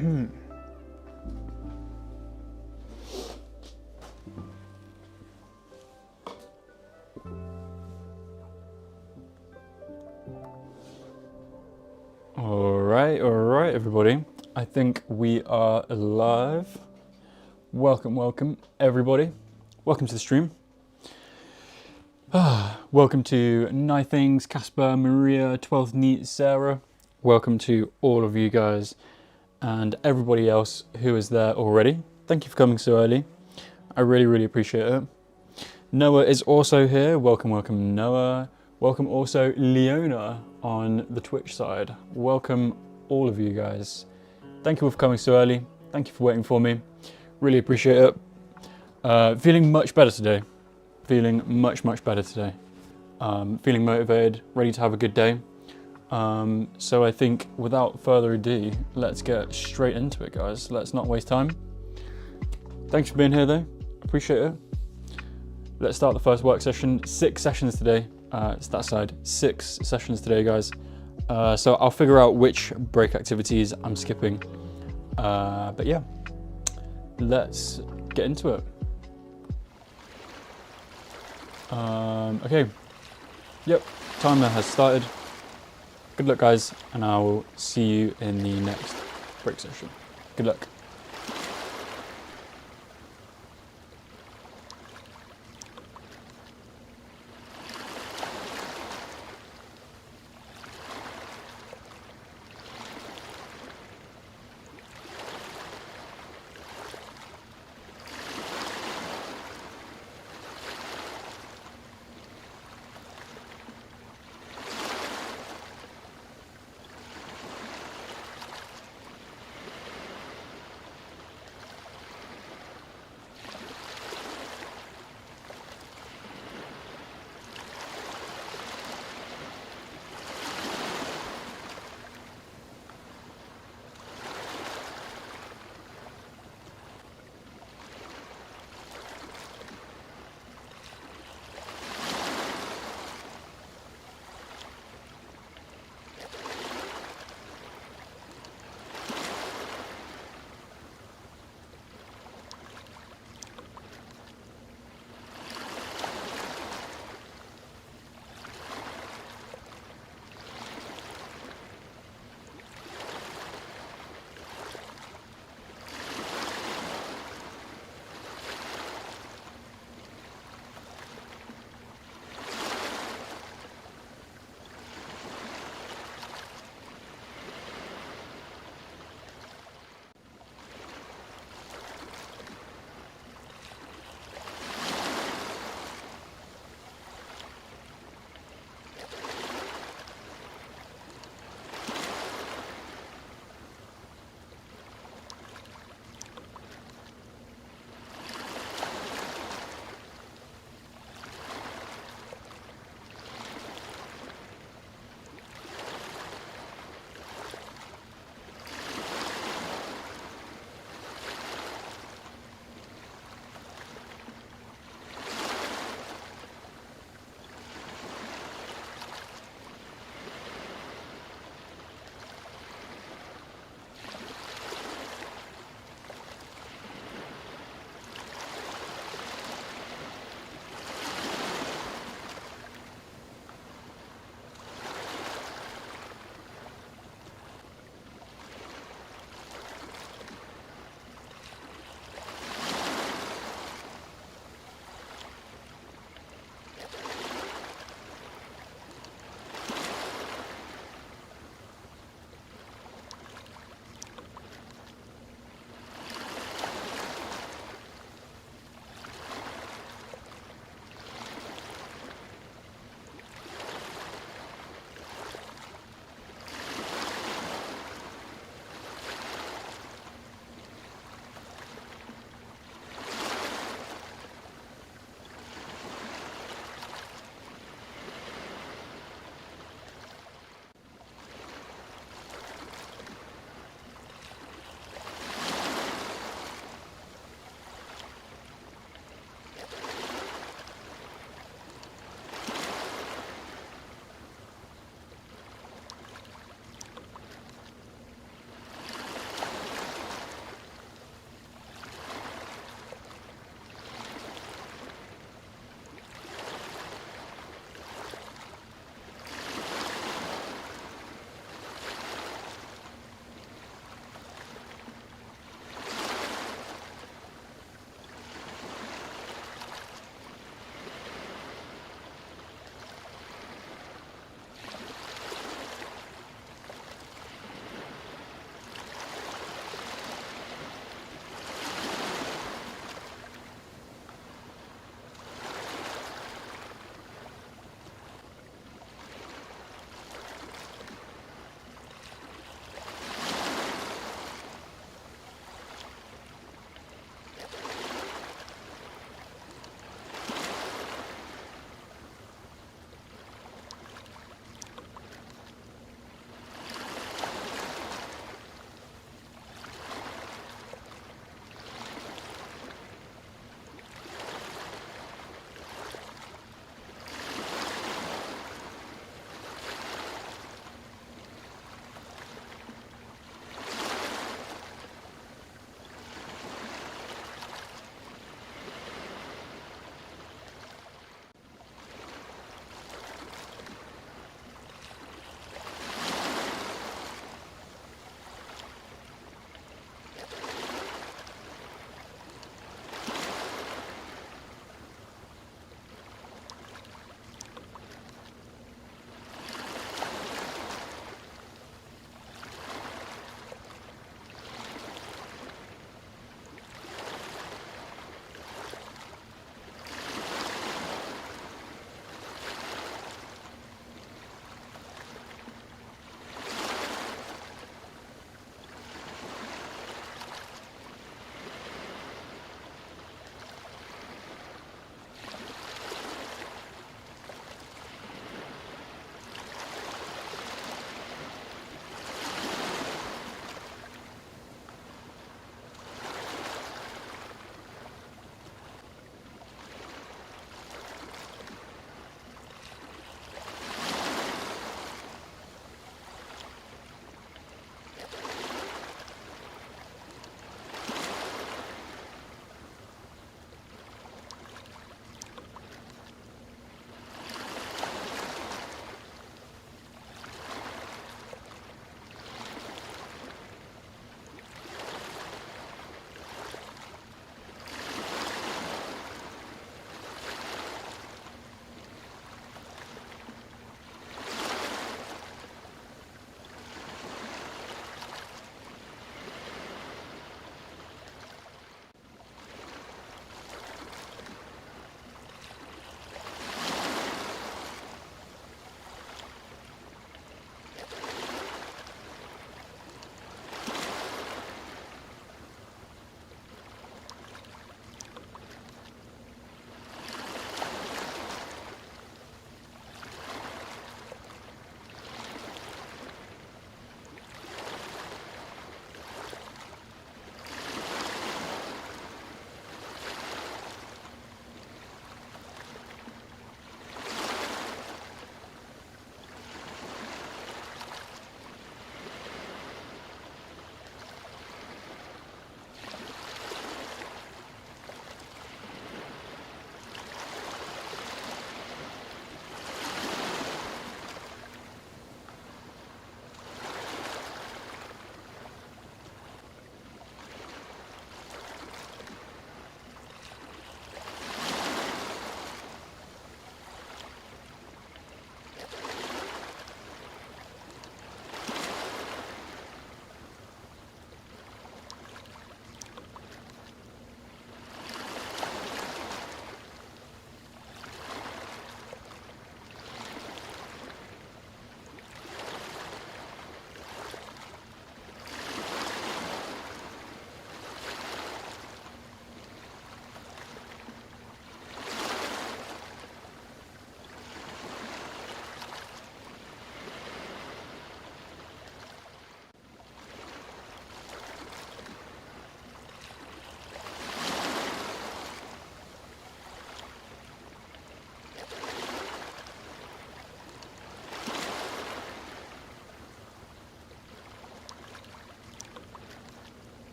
Alright, everybody. I think we are live. Welcome, everybody. Welcome to the stream. Welcome to Nithings, Casper, Maria, 12th Neat, Sarah. Welcome to all of you guys and everybody else who is there already. Thank you for coming so early. I really appreciate it. Noah is also here. Welcome, Noah. Welcome also Leona on the Twitch side. Welcome all of you guys. Thank you for coming so early. Thank you for waiting for me. Really appreciate it. Feeling much better today. Feeling much better today. Feeling motivated, ready to have a good day. So I think without further ado, let's get straight into it, guys. Let's not waste time. Thanks for being here though. Appreciate it. Let's start the first work session. 6 sessions today. It's that side. 6 sessions today, guys. So I'll figure out which break activities I'm skipping. But yeah, let's get into it. Okay. Yep, timer has started. Good luck, guys, and I will see you in the next break session. Good luck.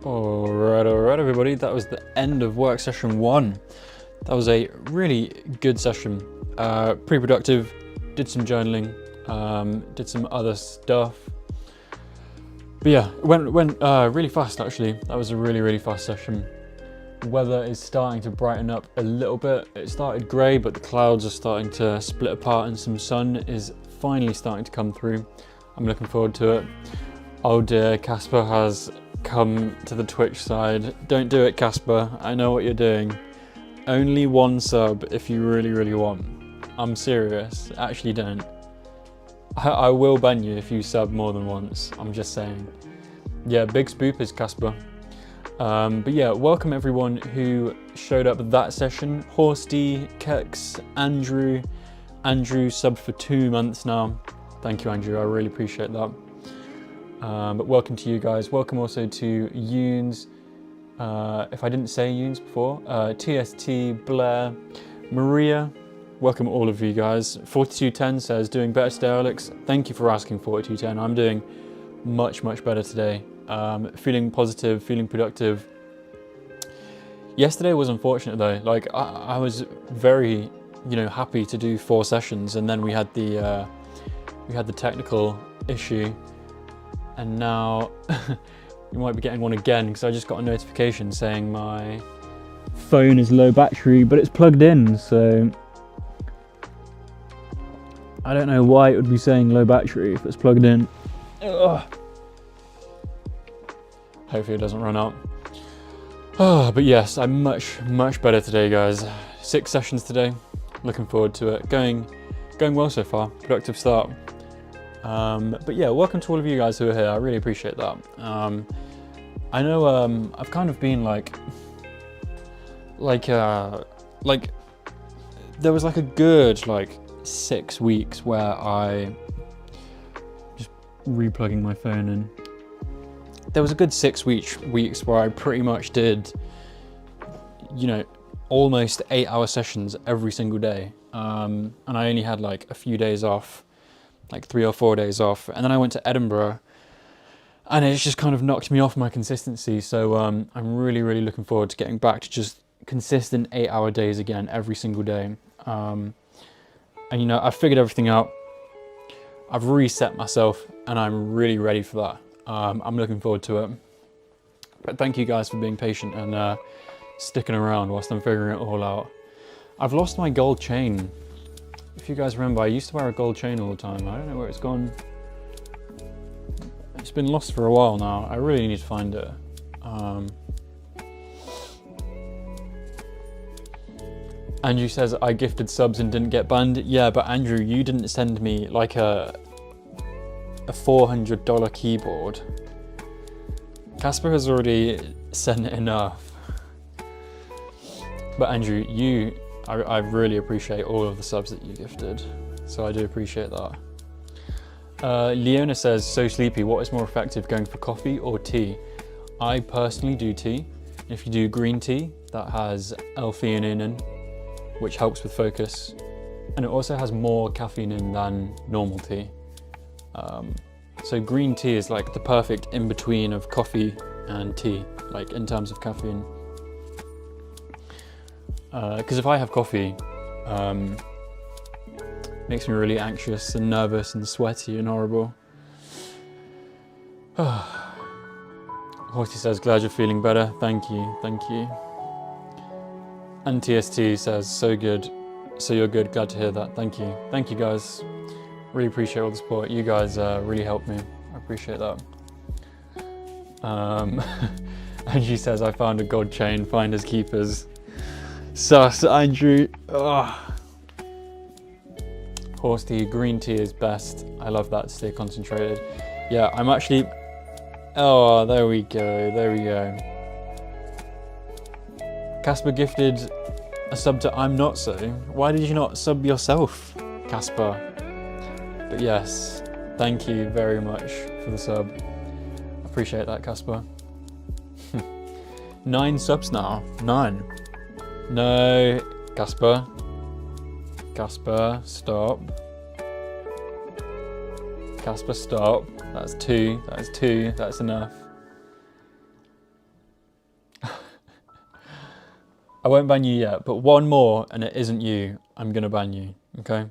Alright, everybody. That was the end of work session 1. That was a really good session. Pretty productive. Did some journaling. Did some other stuff. But yeah, it went really fast actually. That was a really fast session. Weather is starting to brighten up a little bit. It started grey, but the clouds are starting to split apart and some sun is finally starting to come through. I'm looking forward to it. Oh dear, Casper has come to the Twitch side. Don't do it, Casper. I know what you're doing. Only 1 sub if you really want. I'm serious. Actually don't. I will ban you if you sub more than once. I'm just saying. Yeah, big spoopers, Casper. But yeah, welcome everyone who showed up at that session. Horsty, Kex, Andrew. Andrew subbed for 2 months now. Thank you, Andrew. I really appreciate that. But welcome to you guys. Welcome also to Yoons. If I didn't say Yoons before, TST, Blair, Maria. Welcome all of you guys. 4210 says, doing better today, Alex. Thank you for asking, 4210. I'm doing much better today. Feeling positive, feeling productive. Yesterday was unfortunate though. Like I was very, happy to do 4 sessions, and then we had the technical issue, and now we might be getting one again because I just got a notification saying my phone is low battery, but it's plugged in, so I don't know why it would be saying low battery if it's plugged in. Ugh. Hopefully it doesn't run out. Oh, but yes, I'm much better today, guys. 6 sessions today. Looking forward to it. Going well so far. Productive start. But yeah, welcome to all of you guys who are here. I really appreciate that. I know I've kind of been like there was like a good 6 weeks where I just replugging my phone in. There was a good 6 weeks where I pretty much did, almost 8-hour sessions every single day. And I only had a few days off, 3 or 4 days off. And then I went to Edinburgh and it's just kind of knocked me off my consistency. So I'm really looking forward to getting back to just consistent 8-hour days again every single day. And I've figured everything out. I've reset myself and I'm really ready for that. I'm looking forward to it. But thank you guys for being patient and sticking around whilst I'm figuring it all out. I've lost my gold chain. If you guys remember, I used to wear a gold chain all the time. I don't know where it's gone. It's been lost for a while now. I really need to find it. Andrew says, I gifted subs and didn't get banned. Yeah, but Andrew, you didn't send me a $400 keyboard. Casper has already sent enough. But Andrew, I really appreciate all of the subs that you gifted. So I do appreciate that. Leona says, so sleepy, what is more effective, going for coffee or tea? I personally do tea. If you do green tea, that has L-theanine in, which helps with focus. And it also has more caffeine in than normal tea. So green tea is the perfect in-between of coffee and tea, in terms of caffeine. Because if I have coffee, it makes me really anxious and nervous and sweaty and horrible. Horsey says, glad you're feeling better. Thank you. And TST says, so good. So you're good, glad to hear that. Thank you guys. Really appreciate all the support. You guys really helped me. I appreciate that. And she says, I found a gold chain, finders keepers. Sus, Andrew. Horse tea, green tea is best. I love that, stay concentrated. Yeah, I'm actually... Oh, there we go. Casper gifted a sub to I'm Not So. Why did you not sub yourself, Casper? But yes, thank you very much for the sub. Appreciate that, Casper. 9 subs now. 9. No, Casper. Casper, stop. Casper, stop. That's 2. That's enough. won't ban you yet, but one more and it isn't you, I'm gonna ban you, okay?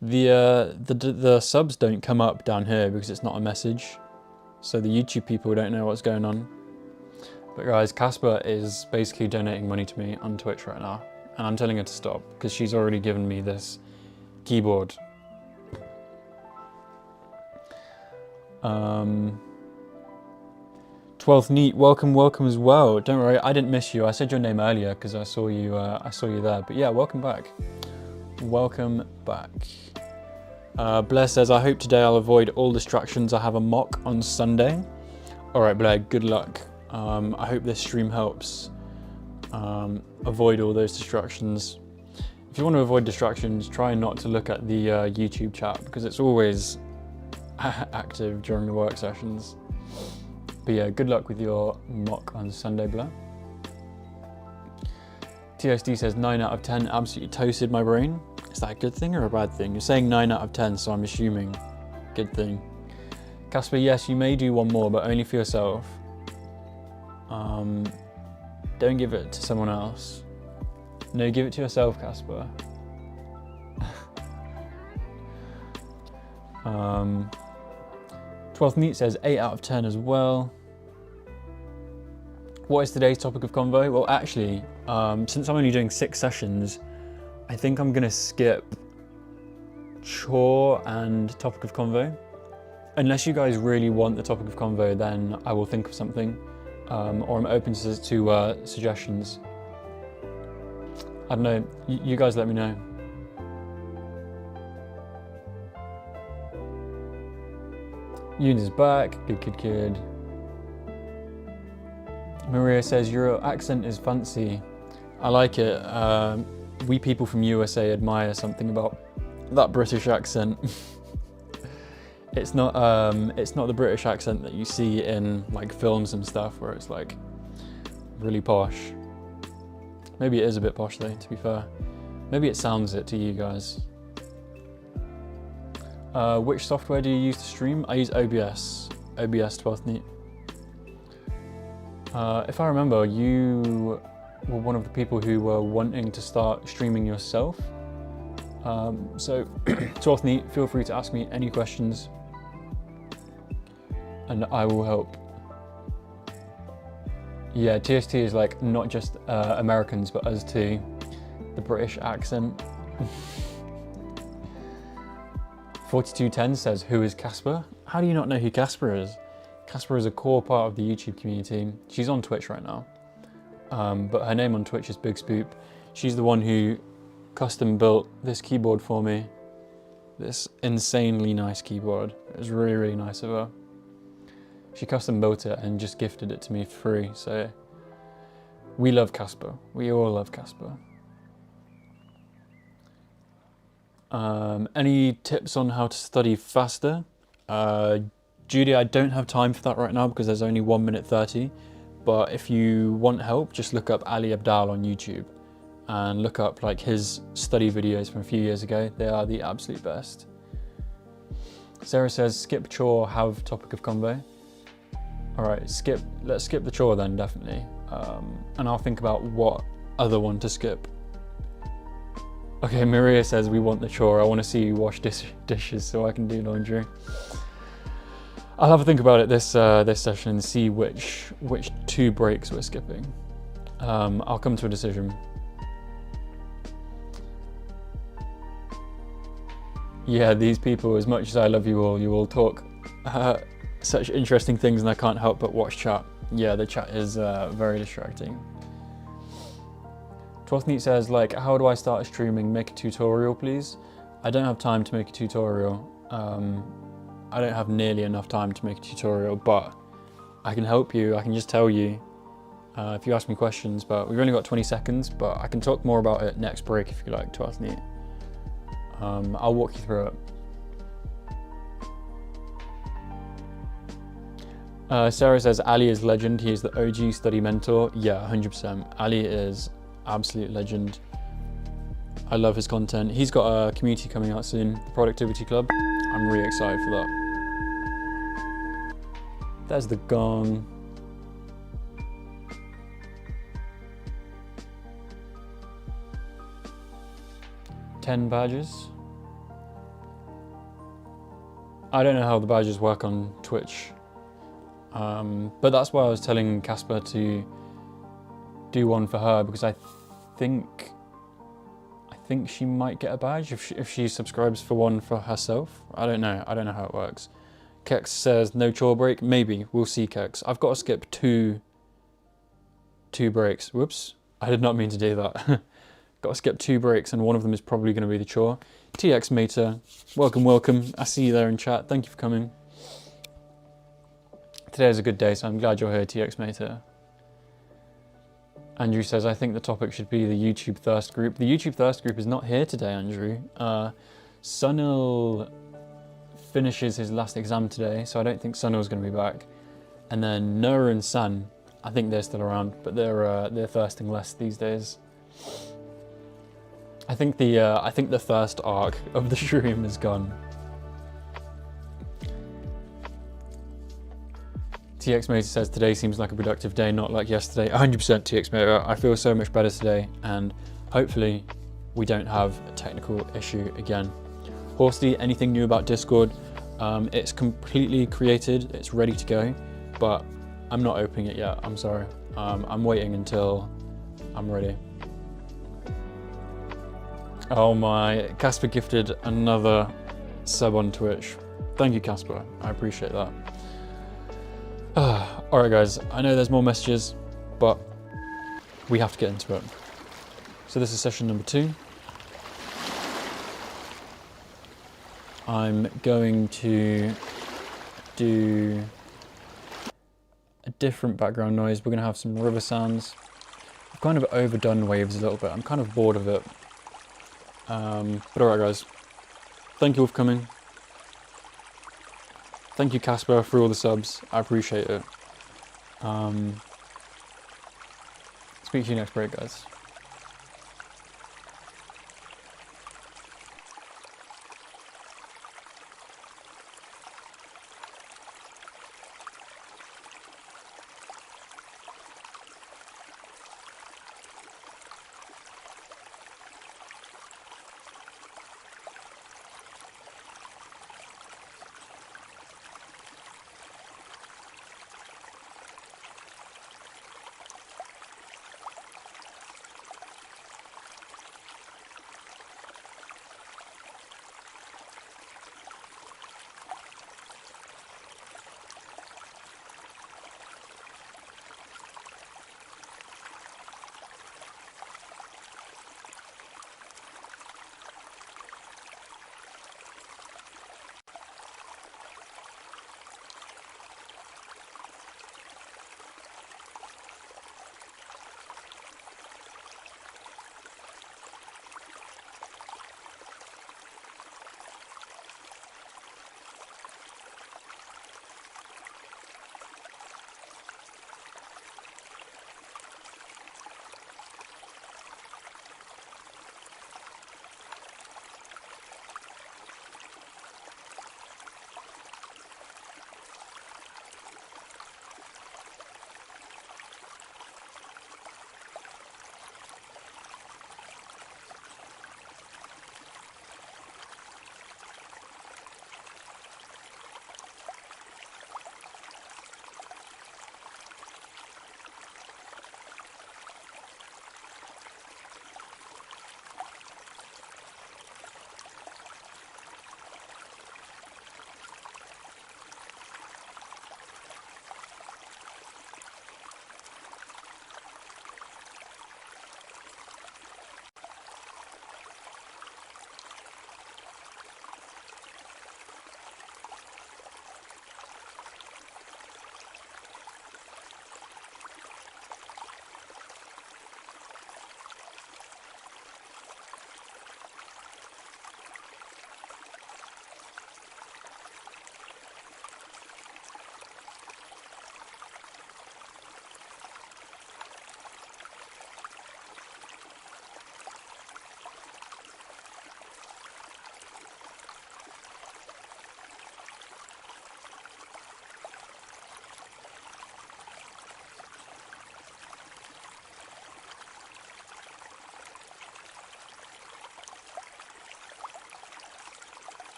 The subs don't come up down here because it's not a message, so the YouTube people don't know what's going on. But guys, Casper is basically donating money to me on Twitch right now, and I'm telling her to stop because she's already given me this keyboard. 12th Neat, welcome as well. Don't worry, I didn't miss you. I said your name earlier because I saw you there. But yeah, welcome back. Welcome back. Blair says, I hope today I'll avoid all distractions. I have a mock on Sunday. All right, Blair, good luck. I hope this stream helps avoid all those distractions. If you want to avoid distractions, try not to look at the YouTube chat because it's always active during the work sessions. But yeah, good luck with your mock on Sunday, Blair. TSD says 9 out of 10, absolutely toasted my brain. Is that a good thing or a bad thing? You're saying 9 out of 10, so I'm assuming good thing. Casper, yes, you may do one more, but only for yourself. Don't give it to someone else. No, give it to yourself, Casper. 12th Neat says 8 out of 10 as well. What is today's topic of convo? Well, actually, since I'm only doing 6 sessions, I think I'm gonna skip chore and topic of convo. Unless you guys really want the topic of convo, then I will think of something, or I'm open to suggestions. I don't know, you guys let me know. Yoon is back, good. Maria says, your accent is fancy. I like it. We people from USA admire something about that British accent. It's not the British accent that you see in like films and stuff where it's like really posh. Maybe it is a bit posh though, to be fair. Maybe it sounds it to you guys. Which software do you use to stream? I use OBS. OBS 12th Neat. If I remember, you were one of the people who were wanting to start streaming yourself. So 12th Neat, feel free to ask me any questions and I will help. Yeah, TST is like not just Americans, but us too. The British accent. 4210 says, who is Casper? How do you not know who Casper is? Casper is a core part of the YouTube community. She's on Twitch right now, but her name on Twitch is Big Spoop. She's the one who custom built this keyboard for me. This insanely nice keyboard. It was really, really nice of her. She custom built it and just gifted it to me for free. So we love Casper. We all love Casper. Any tips on how to study faster? Judy, I don't have time for that right now because there's only 1 minute 30. But if you want help, just look up Ali Abdal on YouTube and look up like his study videos from a few years ago. They are the absolute best. Sarah says, skip chore, have topic of convo. All right, let's skip the chore then, definitely. And I'll think about what other one to skip. Okay, Maria says, we want the chore. I want to see you wash dishes so I can do laundry. I'll have a think about it this session and see which 2 breaks we're skipping. I'll come to a decision. Yeah, these people, as much as I love you all talk such interesting things and I can't help but watch chat. Yeah, the chat is very distracting. 12th Neat says, like, how do I start streaming? Make a tutorial, please. I don't have time to make a tutorial. I don't have nearly enough time to make a tutorial, but I can help you. I can just tell you if you ask me questions, but we've only got 20 seconds, but I can talk more about it next break if you like, 12th Neat. I'll walk you through it. Sarah says, Ali is legend. He is the OG study mentor. Yeah, 100%. Ali is absolute legend. I love his content. He's got a community coming out soon, the Productivity Club. I'm really excited for that. There's the gong. 10 badges. I don't know how the badges work on Twitch, but that's why I was telling Casper to do one for her, because I think she might get a badge if she subscribes for one for herself. I don't know how it works. Kex says no chore break. Maybe we'll see, Kex. I've got to skip two breaks. Whoops, I did not mean to do that. Got to skip 2 breaks, and one of them is probably going to be the chore. TX Mater, welcome. I see you there in chat. Thank you for coming. Today is a good day, so I'm glad you're here, TX Mater. Andrew says, I think the topic should be the YouTube Thirst group. The YouTube Thirst group is not here today, Andrew. Sunil finishes his last exam today, so I don't think Sunil's going to be back. And then Noah and San, I think they're still around, but they're thirsting less these days. I think the first arc of the stream is gone. TX Mater says today seems like a productive day, not like yesterday. 100% TX Mater. I feel so much better today, and hopefully we don't have a technical issue again. Horsty, anything new about Discord? It's completely created, it's ready to go, but I'm not opening it yet. I'm sorry. I'm waiting until I'm ready. Oh my, Casper gifted another sub on Twitch. Thank you, Casper. I appreciate that. Alright guys, I know there's more messages, but we have to get into it. So this is session number 2. I'm going to do a different background noise. We're going to have some river sounds. I've kind of overdone waves a little bit. I'm kind of bored of it. But alright guys, thank you all for coming. Thank you, Casper, for all the subs. I appreciate it. Speak to you next break, guys.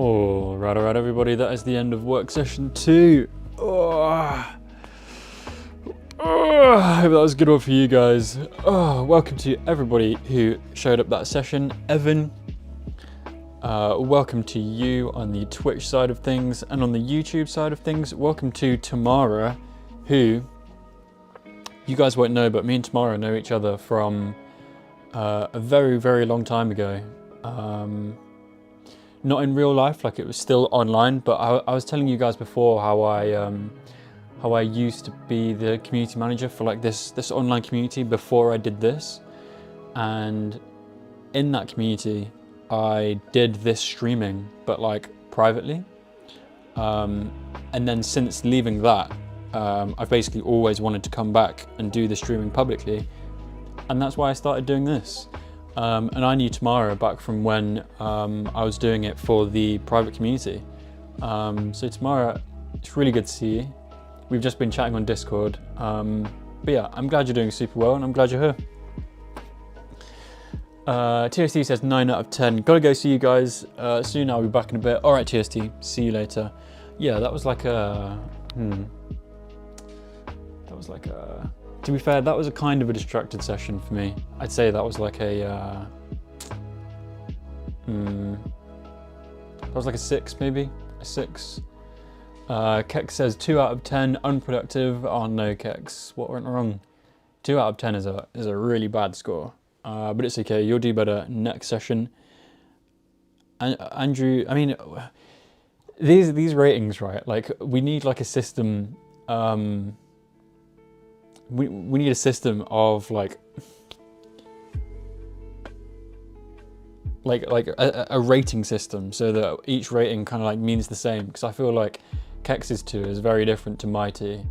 All right, everybody. That is the end of work session 2. I hope that was a good one for you guys. Welcome to everybody who showed up that session. Evan, welcome to you on the Twitch side of things, and on the YouTube side of things, welcome to Tamara, who you guys won't know, but me and Tamara know each other from a very, very long time ago. Not in real life, like it was still online, but I was telling you guys before how I used to be the community manager for like this online community before I did this. And in that community, I did this streaming, but like privately. And then since leaving that, I've basically always wanted to come back and do the streaming publicly. And that's why I started doing this. And I knew Tamara back from when I was doing it for the private community. So Tamara, it's really good to see you. We've just been chatting on Discord. But yeah, I'm glad you're doing super well, and I'm glad you're here. TST says 9 out of 10. Gotta go see you guys soon. I'll be back in a bit. All right, TST, see you later. Yeah, that was like a... To be fair, that was a kind of a distracted session for me. I'd say that was like a... that was like a 6, maybe? A 6. Kex says 2 out of 10, unproductive. Oh no, Kex, what went wrong? 2 out of 10 is a really bad score. But it's okay, you'll do better next session. And Andrew, I mean, these ratings, right? Like, we need like a system, we need a system of like a rating system, so that each rating kind of like means the same, because I feel like Kex's 2 is very different to my 2.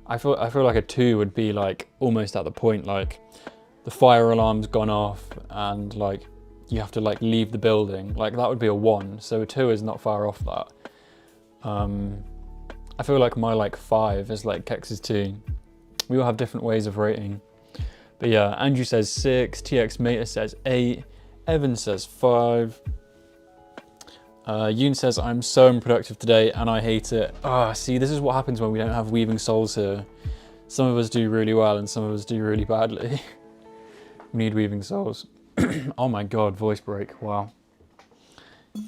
I feel like a 2 would be like almost at the point like the fire alarm's gone off and like you have to like leave the building. Like that would be a 1, so a 2 is not far off that. I feel like my like 5 is like Kex's 2. We all have different ways of rating. But yeah, Andrew says 6, TX Meta says 8, Evan says 5. Yoon says, I'm so unproductive today and I hate it. See, this is what happens when we don't have Weaving Souls here. Some of us do really well and some of us do really badly. We need Weaving Souls. Oh my god, voice break, wow.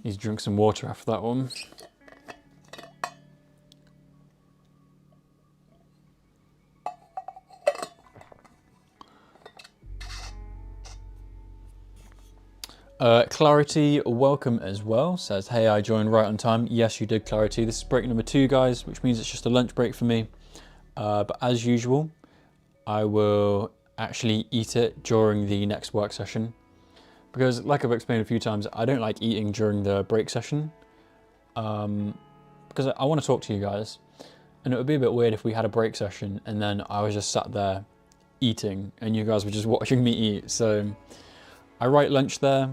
He's drunk some water after that one. Clarity, welcome as well, says, hey, I joined right on time. Yes, you did, Clarity. This is break number 2, guys, which means it's just a lunch break for me. But as usual, I will actually eat it during the next work session. Because, like I've explained a few times, I don't like eating during the break session. Because I want to talk to you guys. And it would be a bit weird if we had a break session and then I was just sat there eating and you guys were just watching me eat. So I write lunch there,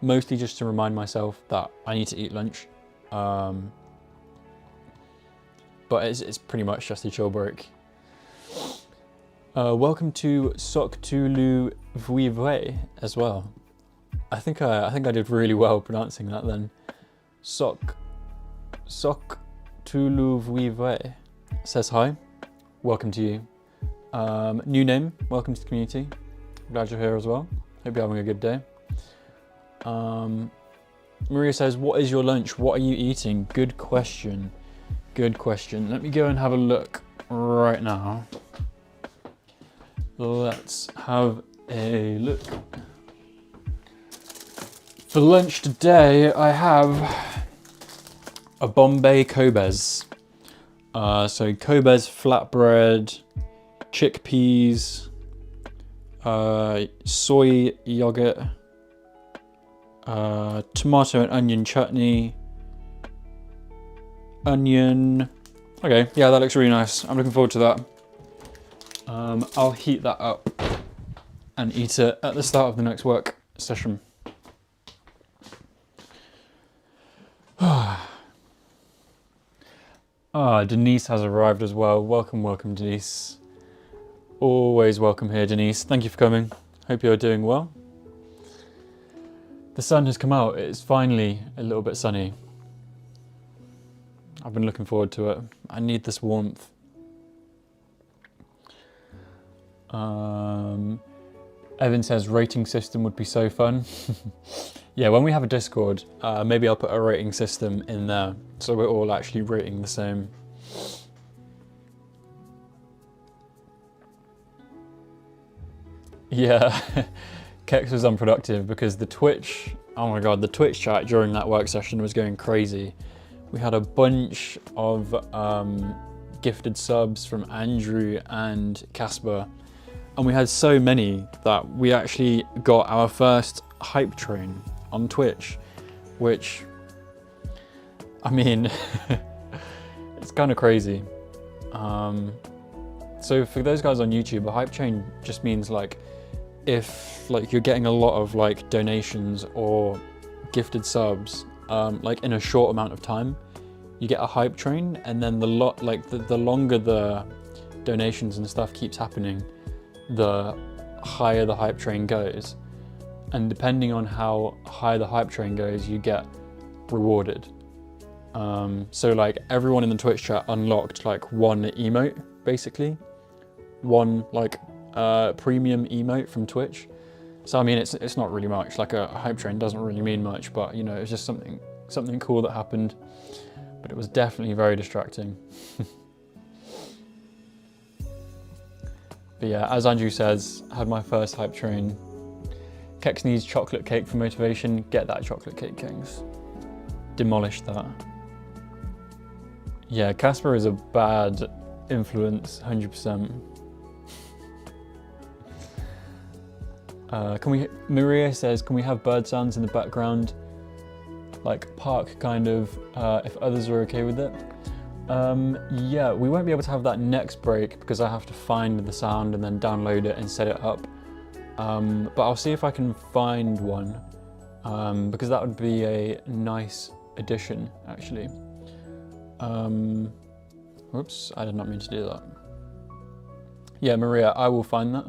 mostly just to remind myself that I need to eat lunch. But it's pretty much just a chill break. Welcome to Sok Tulu Vuivre as well. I think I did really well pronouncing that then. Sok Tulu Vuivre says hi. Welcome to you. New name, welcome to the community. Glad you're here as well. Hope you're having a good day. Maria says, what is your lunch? What are you eating? Good question. Good question. Let me go and have a look right now. Let's have a look. For lunch today, I have a Bombay Cobes. So Cobes flatbread, chickpeas, soy yogurt, tomato and onion chutney, onion. Okay, yeah, that looks really nice. I'm looking forward to that. I'll heat that up and eat it at the start of the next work session. Denise has arrived as well. Welcome, welcome, Denise. Always welcome here, Denise. Thank you for coming. Hope you're doing well. The sun has come out. It's finally a little bit sunny. I've been looking forward to it. I need this warmth. Evan says rating system would be so fun. Yeah, when we have a Discord, maybe I'll put a rating system in there so we're all actually rating the same. Yeah, Kex was unproductive because the Twitch, oh my god, the Twitch chat during that work session was going crazy. We had a bunch of gifted subs from Andrew and Casper, and we had so many that we actually got our first hype train on Twitch, which, I mean, it's kind of crazy. So for those guys on YouTube, a hype train just means like, if like you're getting a lot of like donations or gifted subs, like in a short amount of time, you get a hype train, and then the longer the donations and stuff keeps happening, the higher the hype train goes. And depending on how high the hype train goes, you get rewarded. So like everyone in the Twitch chat unlocked like one emote, basically. One like premium emote from Twitch. So I mean, it's not really much. Like a hype train doesn't really mean much, but you know, it's just something cool that happened. But it was definitely very distracting. But yeah, as Andrew says, I had my first hype train. Kex needs chocolate cake for motivation. Get that chocolate cake, Kings. Demolish that. Yeah, Casper is a bad influence, 100%. Maria says, can we have bird sounds in the background? Like park kind of, if others are okay with it. Yeah, we won't be able to have that next break because I have to find the sound and then download it and set it up. But I'll see if I can find one, because that would be a nice addition, actually. Whoops, I did not mean to do that. Yeah, Maria, I will find that.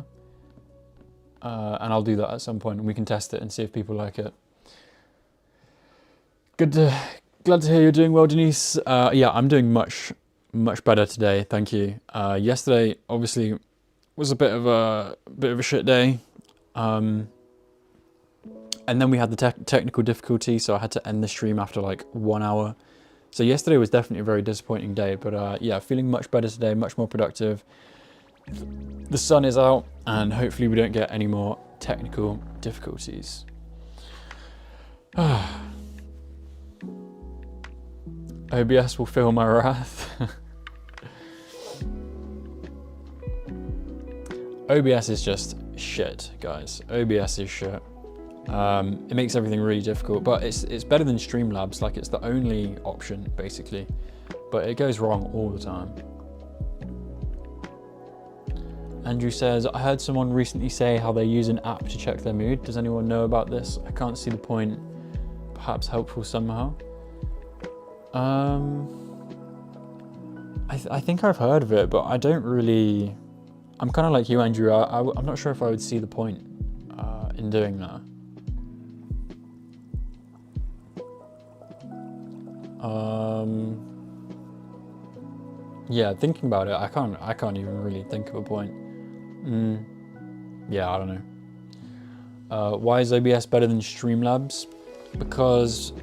And I'll do that at some point and we can test it and see if people like it. Glad to hear you're doing well, Denise. Yeah, I'm doing much better today, thank you. Yesterday, obviously, was a bit of a shit day. And then we had the technical difficulty, so I had to end the stream after like 1 hour. So yesterday was definitely a very disappointing day, but yeah, feeling much better today, much more productive. The sun is out, and hopefully we don't get any more technical difficulties. OBS will feel my wrath. OBS is just shit, guys. OBS is shit. It makes everything really difficult, but it's better than Streamlabs. Like, it's the only option, basically. But it goes wrong all the time. Andrew says, I heard someone recently say how they use an app to check their mood. Does anyone know about this? I can't see the point. Perhaps helpful somehow. I think I've heard of it, but I don't really... I'm kind of like you, Andrew. I'm not sure if I would see the point in doing that. Yeah, thinking about it, I can't even really think of a point. Yeah, I don't know. Why is OBS better than Streamlabs? Because,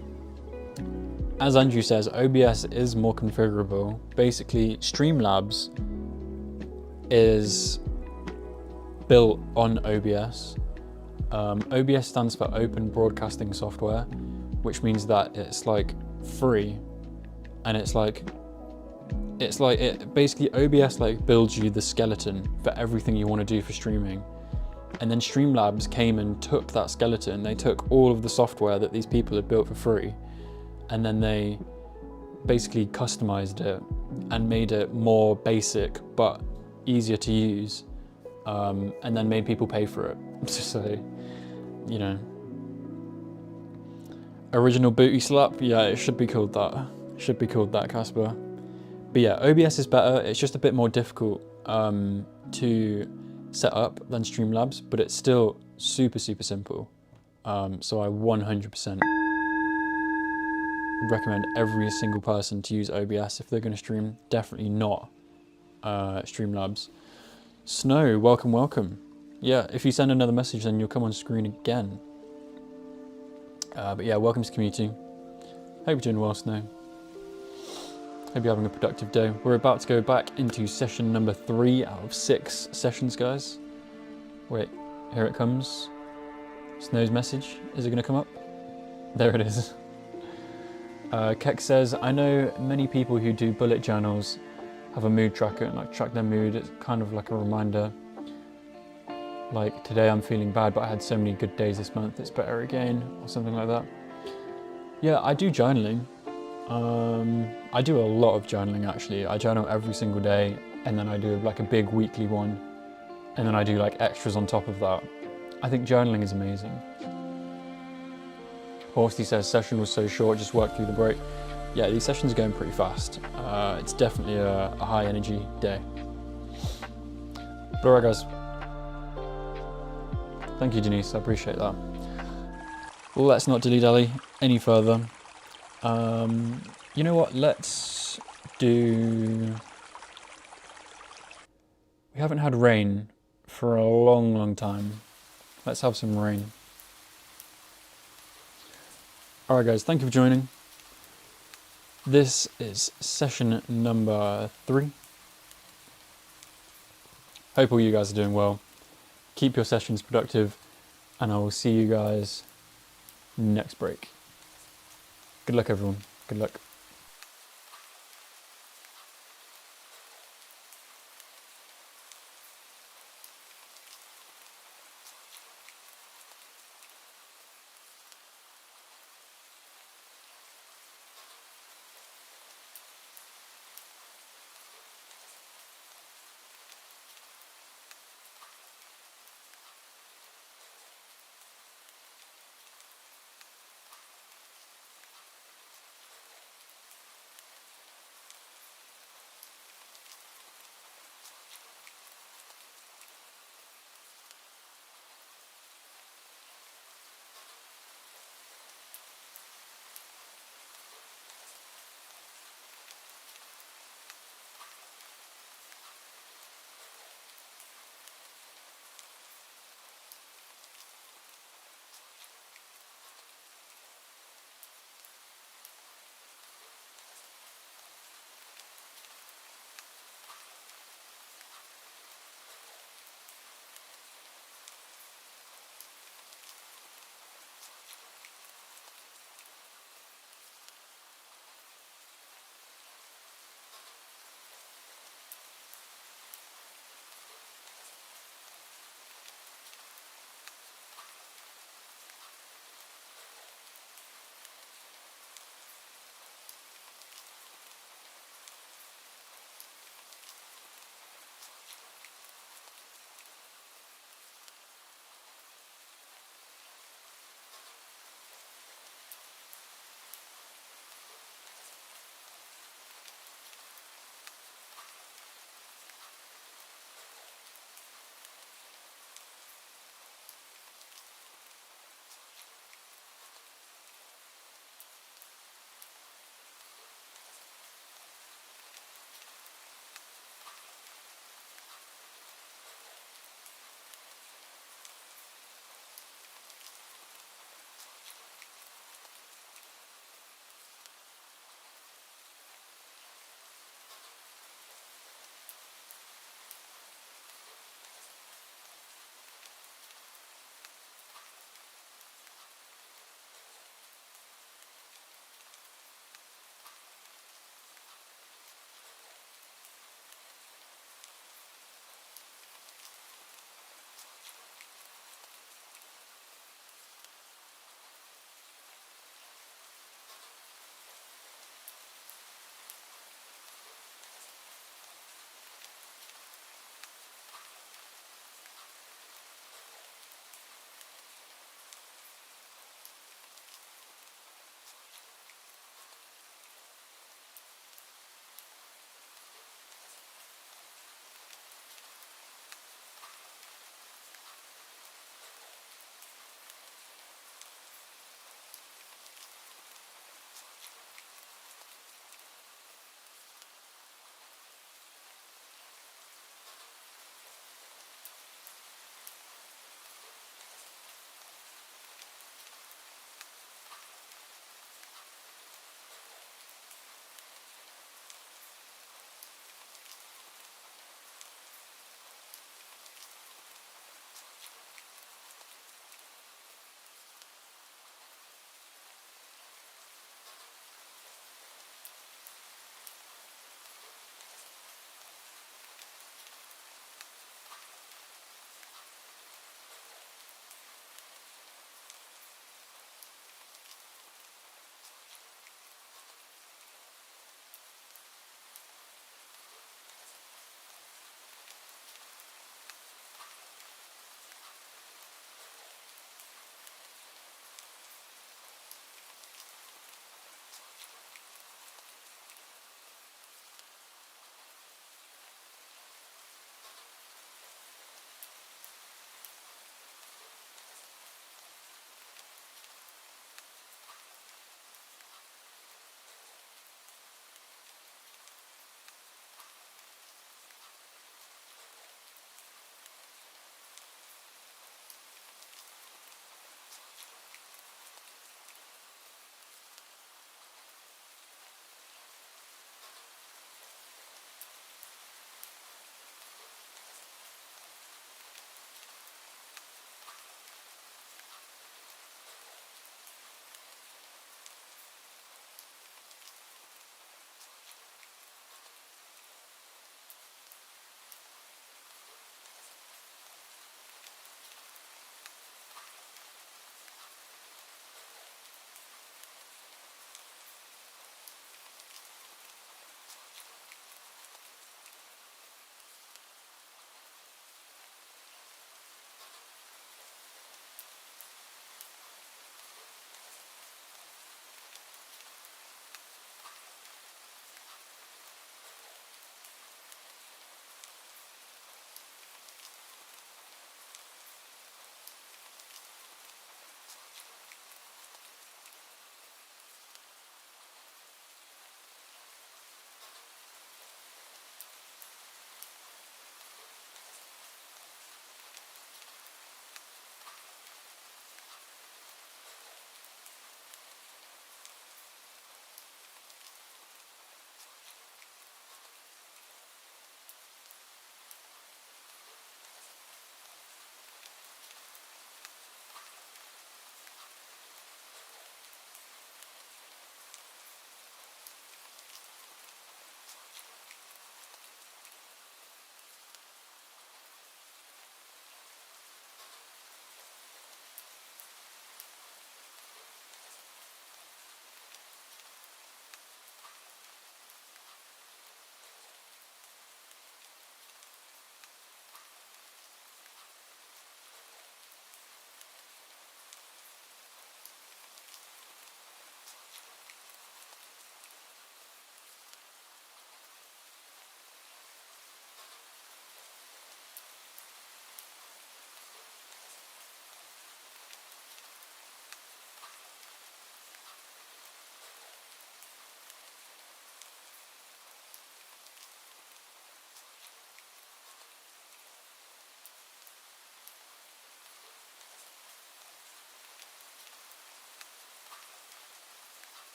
as Andrew says, OBS is more configurable. Basically, Streamlabs is built on OBS. OBS stands for Open Broadcasting Software, which means that it's like free, and it's basically OBS like builds you the skeleton for everything you want to do for streaming. And then Streamlabs came and took that skeleton. They took all of the software that these people had built for free, and then they basically customized it and made it more basic but easier to use, and then made people pay for it. So, you know, original booty slap. Yeah, it should be called that. Should be called that, Casper. But yeah, OBS is better. It's just a bit more difficult to set up than Streamlabs, but it's still super, super simple. So I 100% recommend every single person to use OBS if they're going to stream. Definitely not Streamlabs. Snow, welcome, welcome. Yeah, if you send another message, then you'll come on screen again. But yeah, welcome to community. Hope you're doing well, Snow. Hope you're having a productive day. We're about to go back into session number 3 out of 6 sessions, guys. Wait, here it comes. Snow's message. Is it going to come up? There it is. Keck says, I know many people who do bullet journals have a mood tracker and like track their mood. It's kind of like a reminder. Like, today I'm feeling bad, but I had so many good days this month, it's better again, or something like that. Yeah, I do journaling. I do a lot of journaling, actually. I journal every single day, and then I do like a big weekly one, and then I do like extras on top of that. I think journaling is amazing. Horsty says, session was so short, just worked through the break. Yeah, these sessions are going pretty fast. It's definitely a high energy day. But alright, guys. Thank you, Denise, I appreciate that. Well, let's not dilly-dally any further. You know what, let's do... We haven't had rain for a long, long time. Let's have some rain. Alright guys, thank you for joining. This is session number 3. Hope all you guys are doing well. Keep your sessions productive, and I will see you guys next break. Good luck, everyone. Good luck.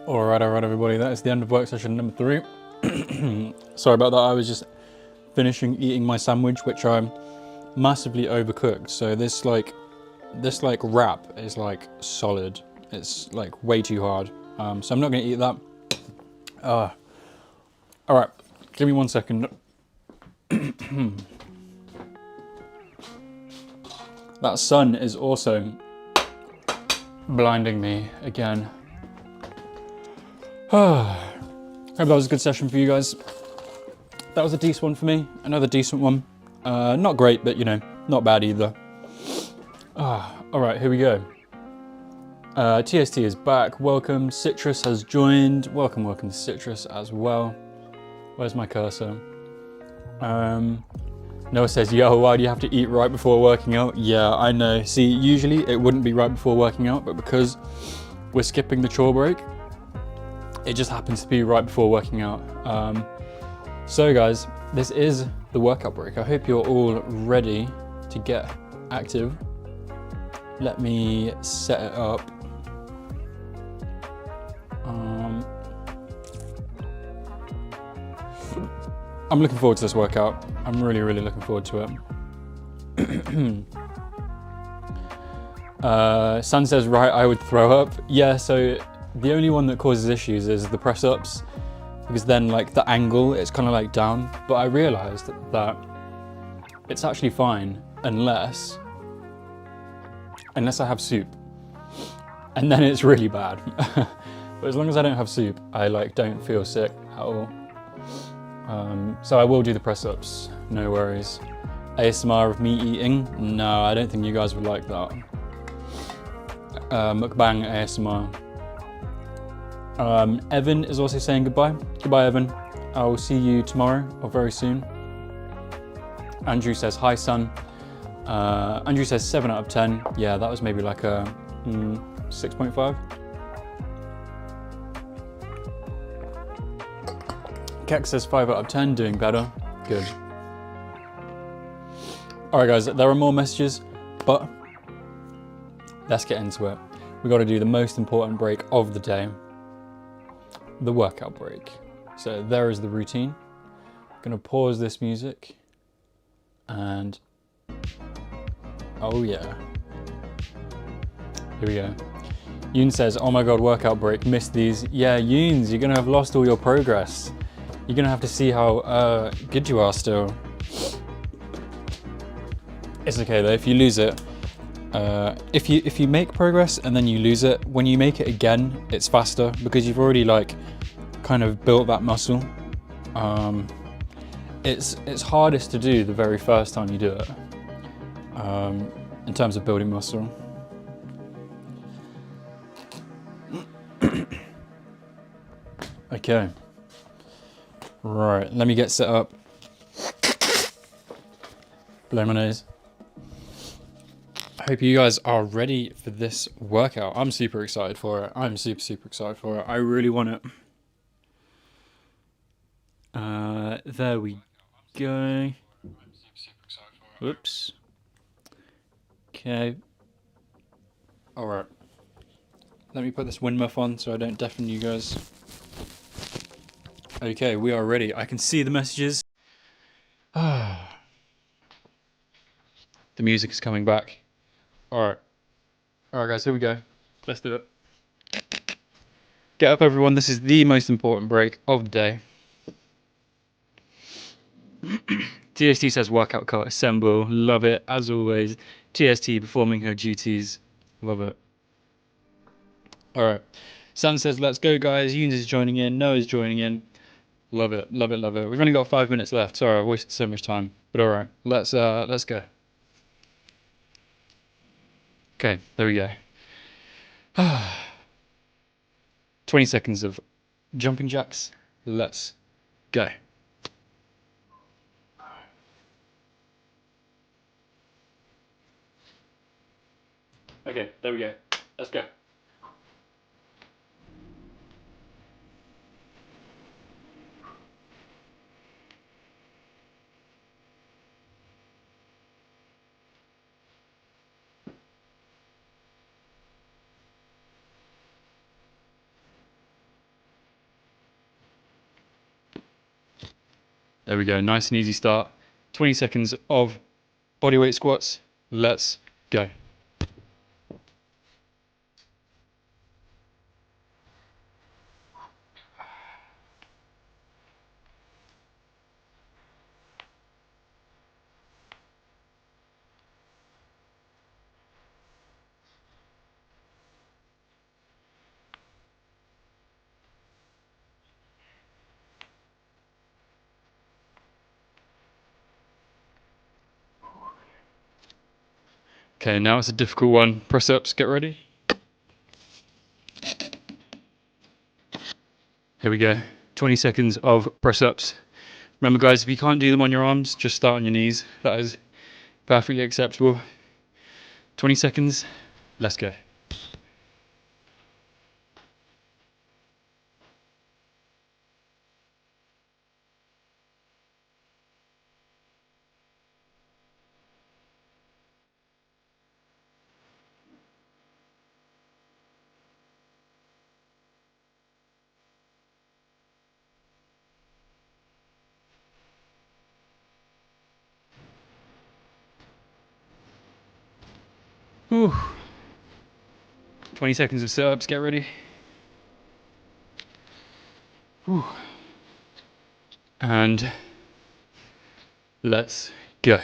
Alright, everybody, that is the end of work session number 3. Sorry about that, I was just finishing eating my sandwich, which I massively overcooked. So this wrap is like solid. It's like way too hard. So I'm not gonna eat that. Alright, give me 1 second. That sun is also blinding me again. Hope that was a good session for you guys. That was a decent one for me. Another decent one. Not great, but you know, not bad either. Alright, here we go. TST is back. Welcome. Citrus has joined. Welcome to Citrus as well. Where's my cursor? Noah says, yo, why do you have to eat right before working out? Yeah, I know. See, usually it wouldn't be right before working out, but because we're skipping the chore break, it just happens to be right before working out. So guys, this is the workout break. I hope you're all ready to get active. Let me set it up. I'm looking forward to this workout. I'm really looking forward to it. Sun says, right, I would throw up. Yeah, so the only one that causes issues is the press-ups, because then like the angle, it's kind of like down. But I realized that it's actually fine unless I have soup. And then it's really bad. But as long as I don't have soup, I like don't feel sick at all. So I will do the press-ups, no worries. ASMR of me eating? No, I don't think you guys would like that. Mukbang ASMR. Evan is also saying goodbye. Goodbye, Evan. I will see you tomorrow or very soon. Andrew says, hi, son. Andrew says 7 out of 10. Yeah, that was maybe like a 6.5. Keck says 5 out of 10, doing better. Good. Alright guys, there are more messages, but let's get into it. We got to do the most important break of the day, the workout break. So there is the routine. I'm gonna pause this music and oh yeah. Here we go. Yoon says, oh my god, workout break, missed these. Yeah, Yoons, you're gonna have lost all your progress. You're gonna have to see how good you are still. It's okay though, if you lose it, if you make progress and then you lose it, when you make it again, it's faster because you've already like kind of built that muscle. It's hardest to do the very first time you do it, in terms of building muscle. Okay. Right, let me get set up. Blow my nose. I hope you guys are ready for this workout. I'm super excited for it. I'm super excited for it. I really want it. There we go. Whoops. Okay. Alright. Let me put this wind muff on so I don't deafen you guys. Okay, we are ready. I can see the messages. The music is coming back. Alright. Alright guys, here we go. Let's do it. Get up everyone, this is the most important break of the day. TST says workout cart assemble. Love it, as always. TST performing her duties. Love it. Alright. Sun says let's go guys. Yoons is joining in. Noah's joining in. Love it, love it, love it. We've only got 5 minutes left. Sorry, I've wasted so much time. But alright, let's go. Okay, there we go. 20 seconds of jumping jacks. Let's go. Okay, there we go. Let's go. There we go, nice and easy start. 20 seconds of bodyweight squats. Let's go. Okay, now it's a difficult one. Press ups, get ready. Here we go. 20 seconds of press ups. Remember guys, if you can't do them on your arms, just start on your knees. That is perfectly acceptable. 20 seconds, let's go. Whew. 20 seconds of sit-ups, get ready. Whew. And let's go.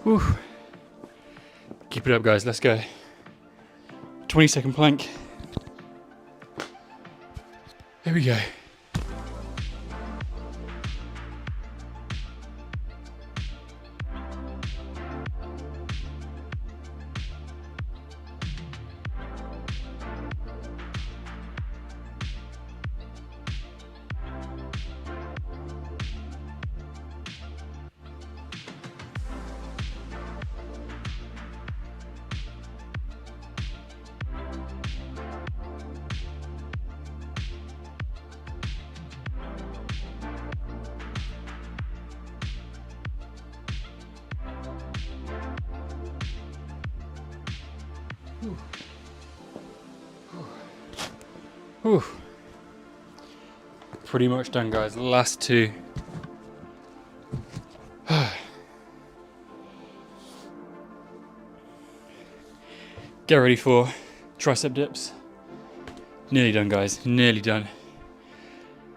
Whew. Keep it up guys, let's go. 20-second plank. Here we go. Whew. Pretty much done guys, last two. Get ready for tricep dips. Nearly done guys, nearly done.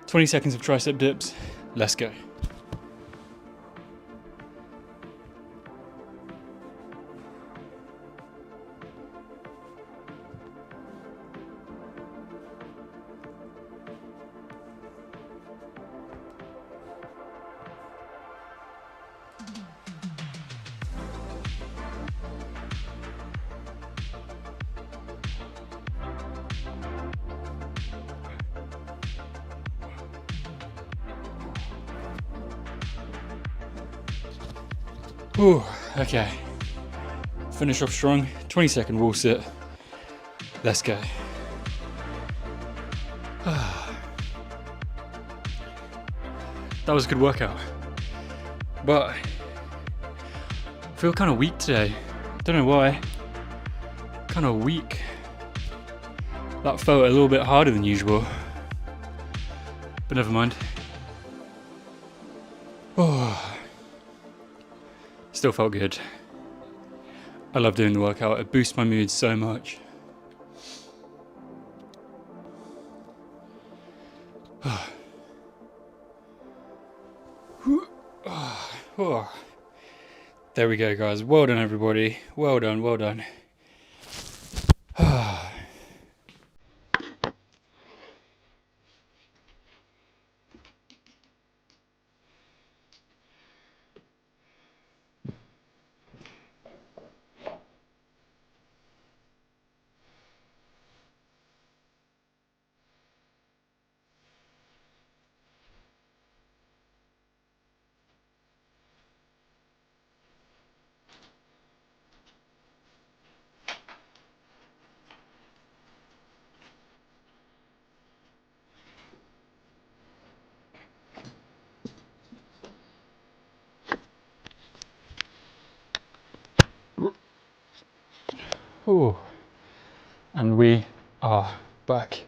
20 seconds of tricep dips, let's go. Ooh, okay. Finish off strong, 20-second wall sit. Let's go. That was a good workout. But I feel kind of weak today. Don't know why. Kind of weak. That felt a little bit harder than usual. But never mind. Oh. Still felt good. I love doing the workout, it boosts my mood so much. There we go guys, well done everybody, well done, well done. Ooh. And we are back.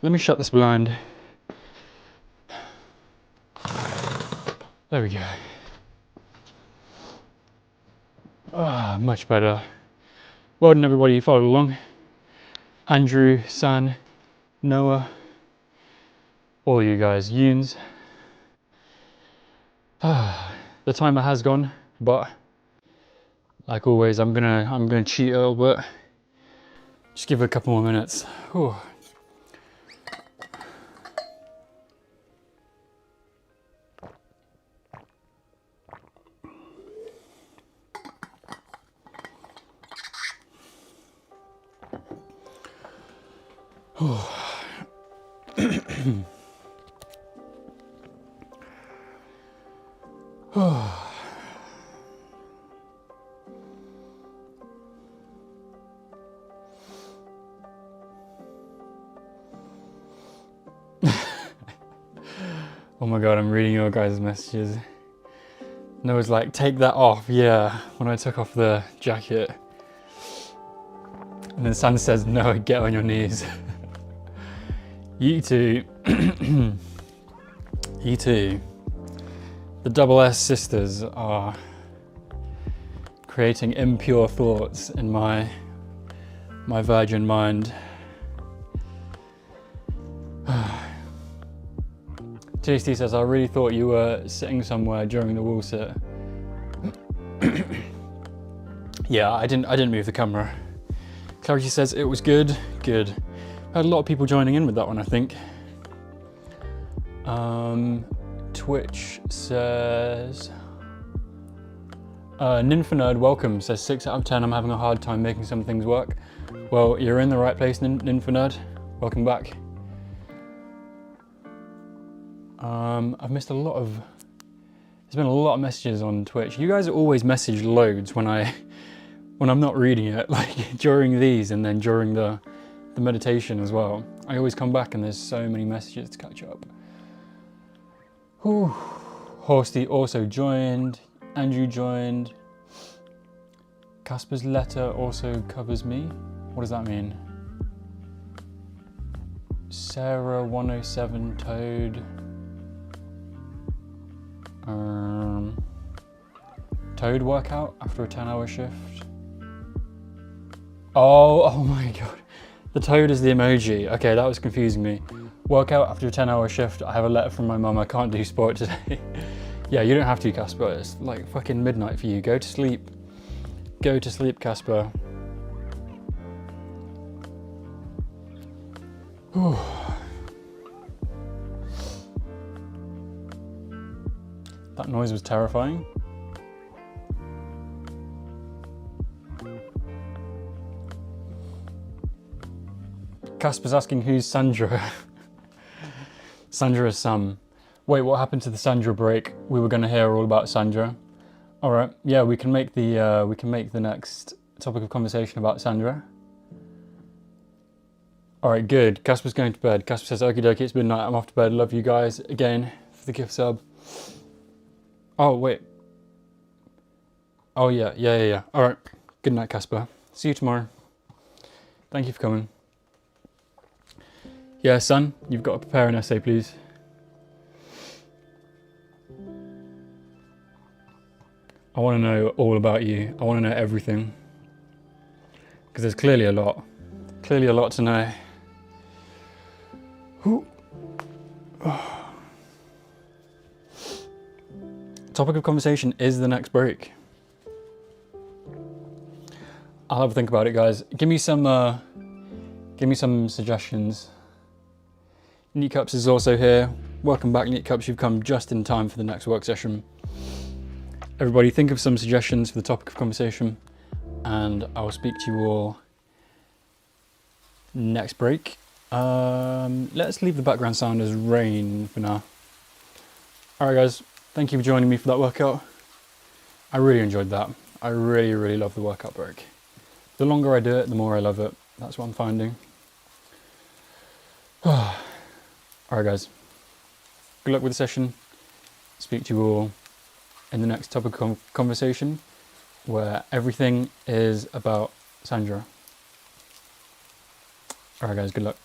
Let me shut this blind. There we go. Ah, much better. Well done everybody who followed along. Andrew, San, Noah, all you guys, Yoons. The timer has gone, but like always, I'm gonna cheat a little bit. Just give it a couple more minutes. Whew. Oh my god, I'm reading your guys' messages. Noah's like, take that off. Yeah, when I took off the jacket. And then San says, no, get on your knees. You two. You two. The double S sisters are creating impure thoughts in my virgin mind. TST says, I really thought you were sitting somewhere during the wall sit. Yeah, I didn't move the camera. Clarity says it was good. Good. Had a lot of people joining in with that one, I think. Twitch says, Ninfanerd, welcome, says 6 out of 10. I'm having a hard time making some things work. Well, you're in the right place, Ninfanerd. Welcome back. I've missed a lot of, there's been a lot of messages on Twitch. You guys always message loads when I'm not reading it, like during these and then during the meditation as well. I always come back and there's so many messages to catch up. Whew. Horsty also joined, Andrew joined. Casper's letter also covers me. What does that mean? Sarah 107 Toad. Toad workout after a 10-hour shift. Oh my god. The toad is the emoji. Okay, that was confusing me. Workout after a 10-hour shift. I have a letter from my mum. I can't do sport today. Yeah, you don't have to, Casper. It's like fucking midnight for you. Go to sleep. Go to sleep, Casper. Whew. That noise was terrifying. Casper's asking who's Sandra. Sandra is Sam. Wait, what happened to the Sandra break? We were going to hear all about Sandra. All right, yeah, we can make the next topic of conversation about Sandra. All right, good. Casper's going to bed. Casper says, okie dokie, it's midnight. I'm off to bed. Love you guys again for the gift sub. Oh wait. Oh yeah. All right. Good night, Casper. See you tomorrow. Thank you for coming. Yeah, son, you've got to prepare an essay, please. I want to know all about you. I want to know everything. Because there's clearly a lot. Clearly a lot to know. Topic of conversation is the next break. I'll have a think about it, guys. Give me some suggestions. Neat Cups is also here. Welcome back, Neat Cups. You've come just in time for the next work session. Everybody, think of some suggestions for the topic of conversation, and I will speak to you all next break. Let's leave the background sound as rain for now. All right, guys. Thank you for joining me for that workout. I really enjoyed that. I really love the workout break. The longer I do it, the more I love it. That's what I'm finding. All right, guys. Good luck with the session. Speak to you all in the next topic of conversation, where everything is about Sandra. All right, guys, good luck.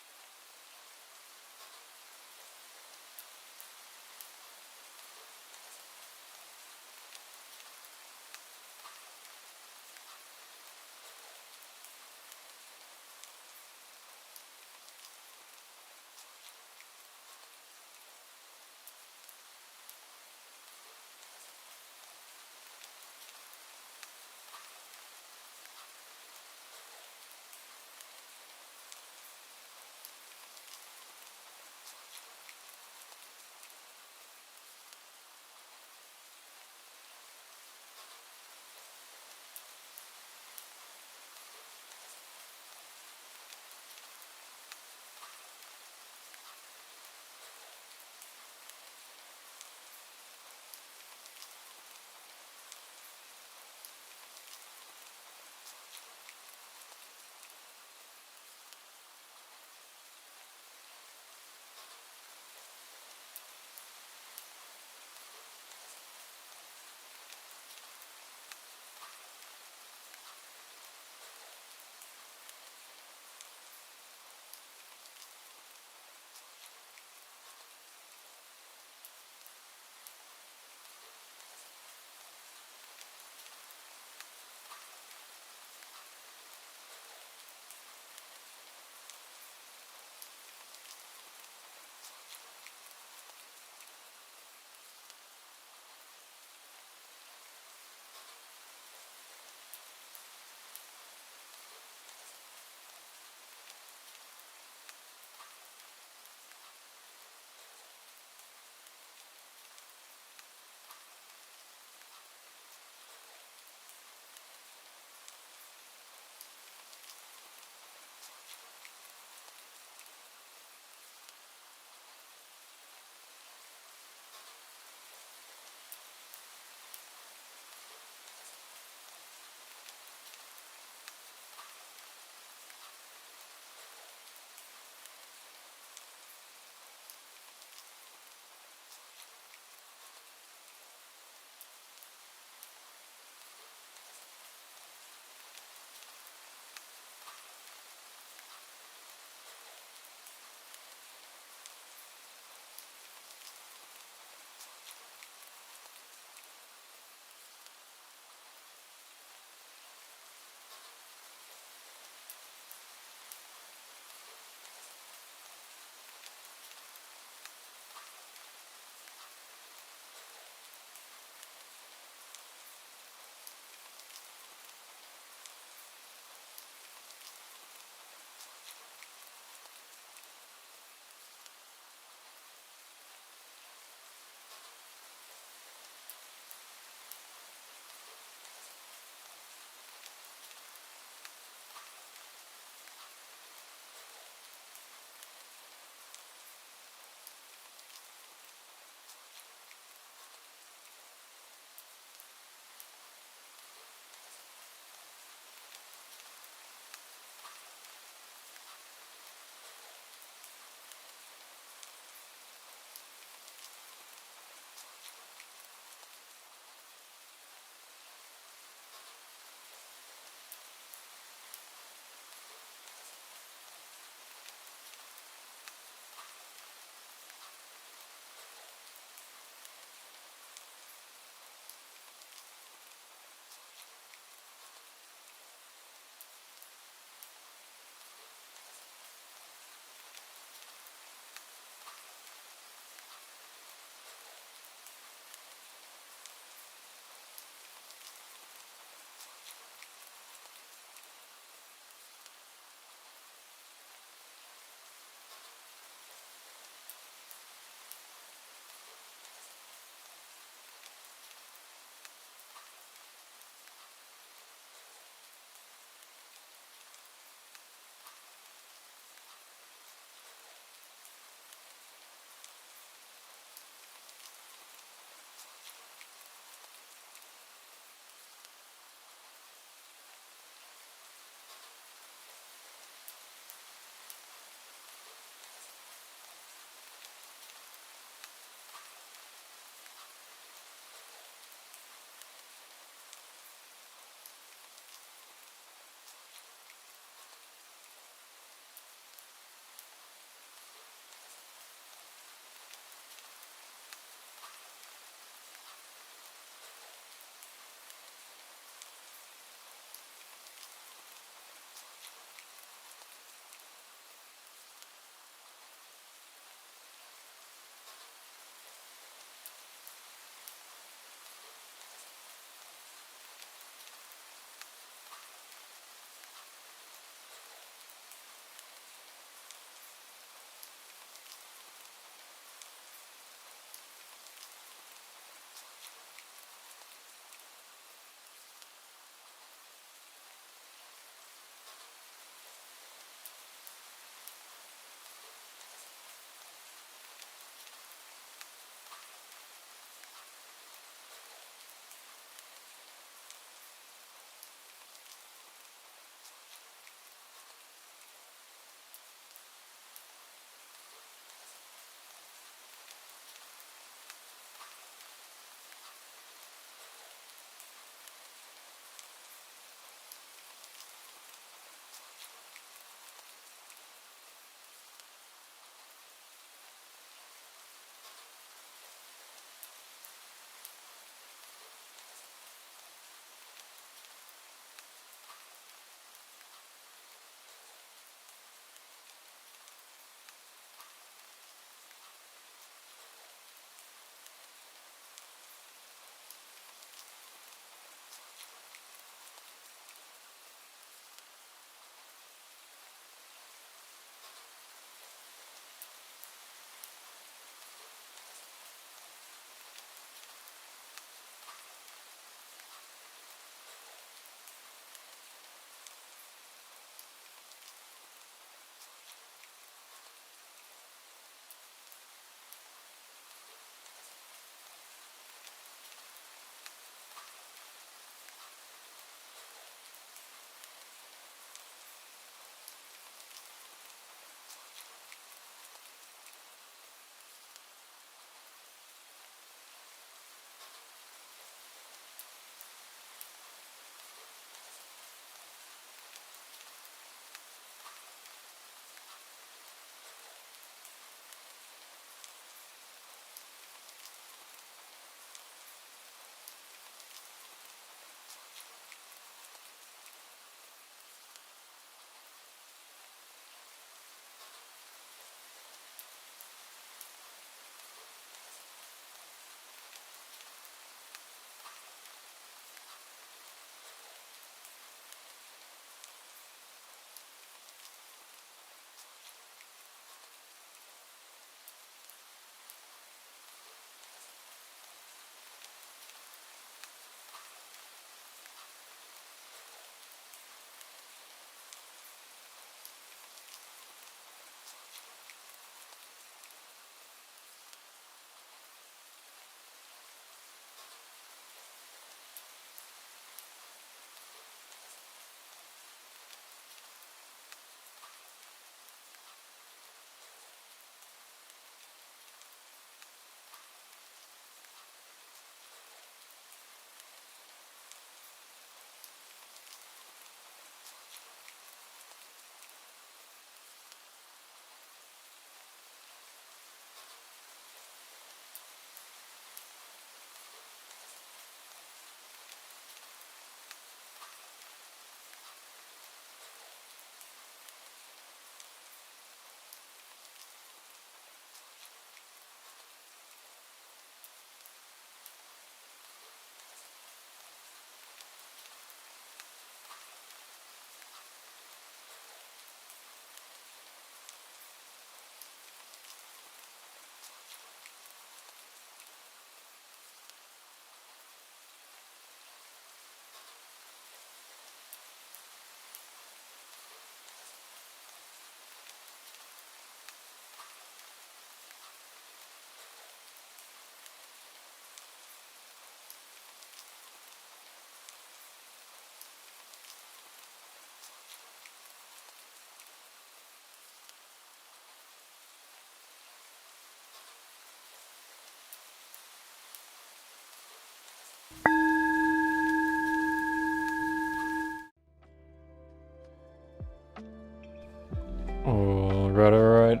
Alright.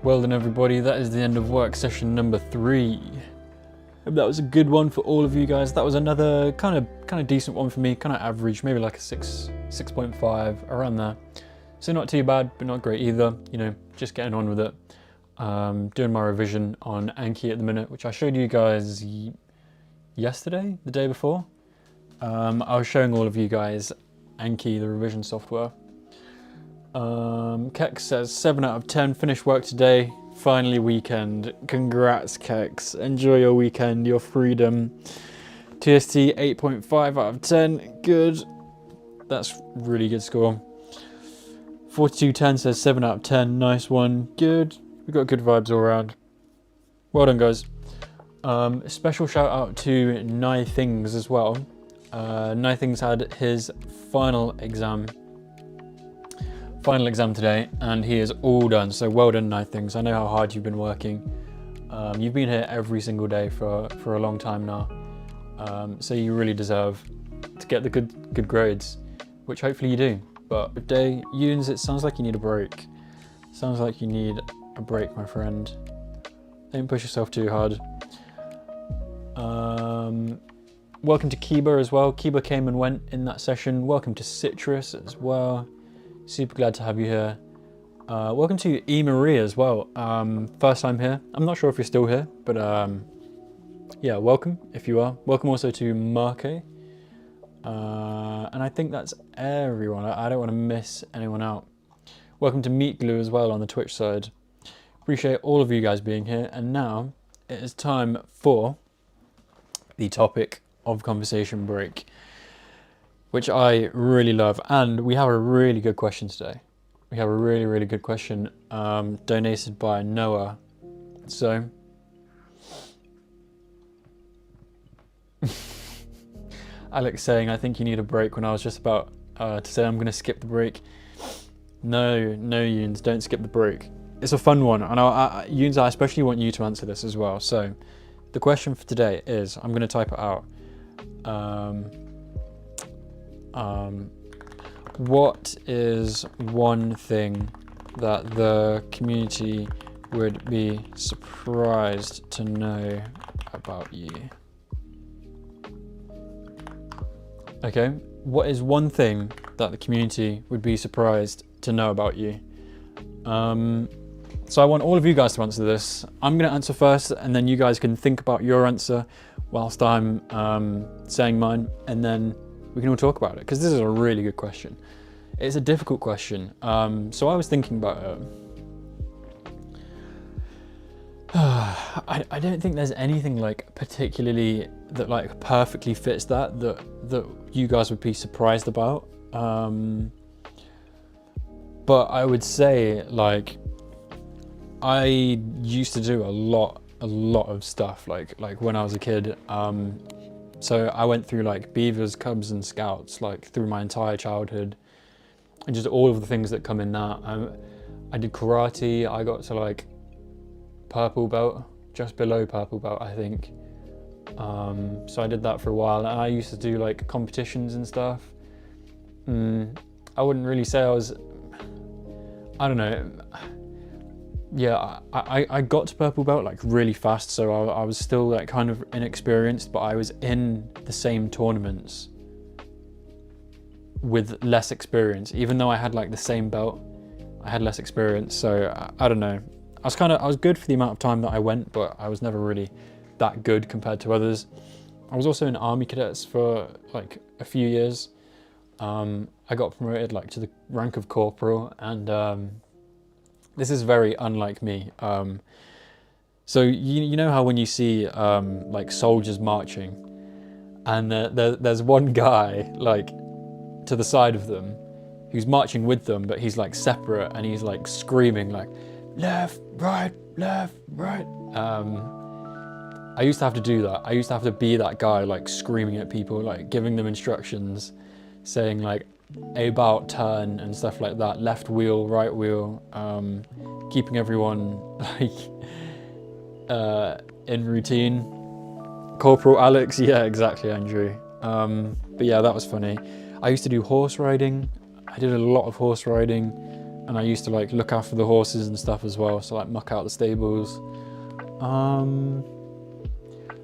Well done everybody, that is the end of work session number 3. Hope that was a good one for all of you guys. That was another kind of decent one for me, kind of average, maybe like a 6.5, around there. So not too bad, but not great either, you know, just getting on with it. Doing my revision on Anki at the minute, which I showed you guys yesterday, the day before. I was showing all of you guys Anki, the revision software. Kex says 7 out of 10, finished work today, finally weekend. Congrats Kex, enjoy your weekend, your freedom. TST 8.5 out of 10, good. That's really good score. 4210 says 7 out of 10, nice one, good. We've got good vibes all around. Well done guys. A special shout out to Things as well. Things had his final exam today, and he is all done. So well done, Things. I know how hard you've been working. You've been here every single day for a long time now. So you really deserve to get the good grades, which hopefully you do. But today, Yunes, it sounds like you need a break. Sounds like you need a break, my friend. Don't push yourself too hard. Welcome to Kiba as well. Kiba came and went in that session. Welcome to Citrus as well. Super glad to have you here. Welcome to E. Marie as well. First time here. I'm not sure if you're still here, but yeah, welcome if you are. Welcome also to Marke. And I think that's everyone. I don't want to miss anyone out. Welcome to Meat Glue as well on the Twitch side. Appreciate all of you guys being here. And now it is time for the topic of conversation break, which I really love. And we have a really good question today. We have a really good question donated by Noah. So Alex saying, I think you need a break, when I was just about to say I'm going to skip the break. No, Yunes, don't skip the break. It's a fun one. And Yunes, I especially want you to answer this as well. So the question for today is, I'm going to type it out. What is one thing that the community would be surprised to know about you? Okay, what is one thing that the community would be surprised to know about you? So I want all of you guys to answer this. I'm going to answer first, and then you guys can think about your answer whilst I'm saying mine, and then we can all talk about it, because this is a really good question. It's a difficult question. So I was thinking about it. I don't think there's anything like particularly that like perfectly fits that you guys would be surprised about. But I would say, like, I used to do a lot of stuff like when I was a kid. So I went through like Beavers, Cubs and Scouts like through my entire childhood, and just all of the things that come in that. I did karate. I got to like purple belt, just below purple belt, I think. So I did that for a while, and I used to do like competitions and stuff. I wouldn't really say I was, I don't know. Yeah, I got to purple belt like really fast, so I was still like kind of inexperienced, but I was in the same tournaments with less experience. Even though I had like the same belt, I had less experience. So I don't know. I was good for the amount of time that I went, but I was never really that good compared to others. I was also in Army Cadets for like a few years. I got promoted like to the rank of corporal, and this is very unlike me. So you know how when you see like soldiers marching, and there's one guy like to the side of them who's marching with them, but he's like separate, and he's like screaming like left, right, left, right. I used to have to do that. I used to have to be that guy like screaming at people, like giving them instructions, saying like about turn and stuff like that, left wheel, right wheel, keeping everyone like in routine. Corporal Alex, yeah, exactly, Andrew. But yeah, that was funny. I used to do horse riding. I did a lot of horse riding. and I used to like look after the horses and stuff as well, so like muck out the stables.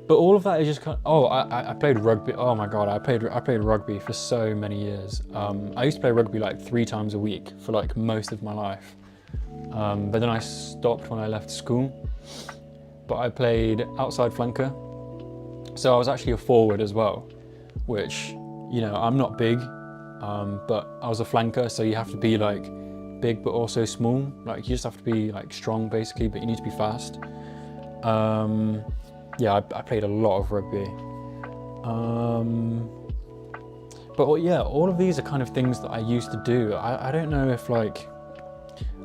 But all of that is just kind of, oh, I played rugby. Oh my god, I played rugby for so many years. I used to play rugby like 3 times a week for like most of my life. But then I stopped when I left school. But I played outside flanker, so I was actually a forward as well, which, you know, I'm not big, but I was a flanker, so you have to be like big but also small. Like you just have to be like strong basically, but you need to be fast. Yeah, I played a lot of rugby. But yeah, all of these are kind of things that I used to do. I don't know if like,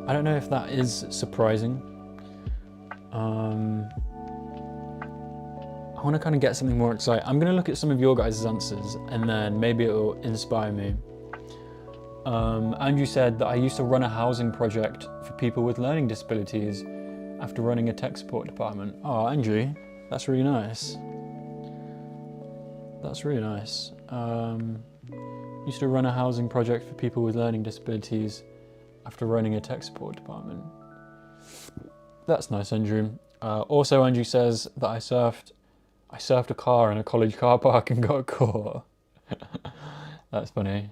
I don't know if that is surprising. I want to kind of get something more exciting. I'm going to look at some of your guys' answers and then maybe it'll inspire me. Andrew said that I used to run a housing project for people with learning disabilities after running a tech support department. Oh, Andrew, that's really nice. That's really nice. Used to run a housing project for people with learning disabilities after running a tech support department. That's nice, Andrew. Also, Andrew says that I surfed a car in a college car park and got caught. That's funny.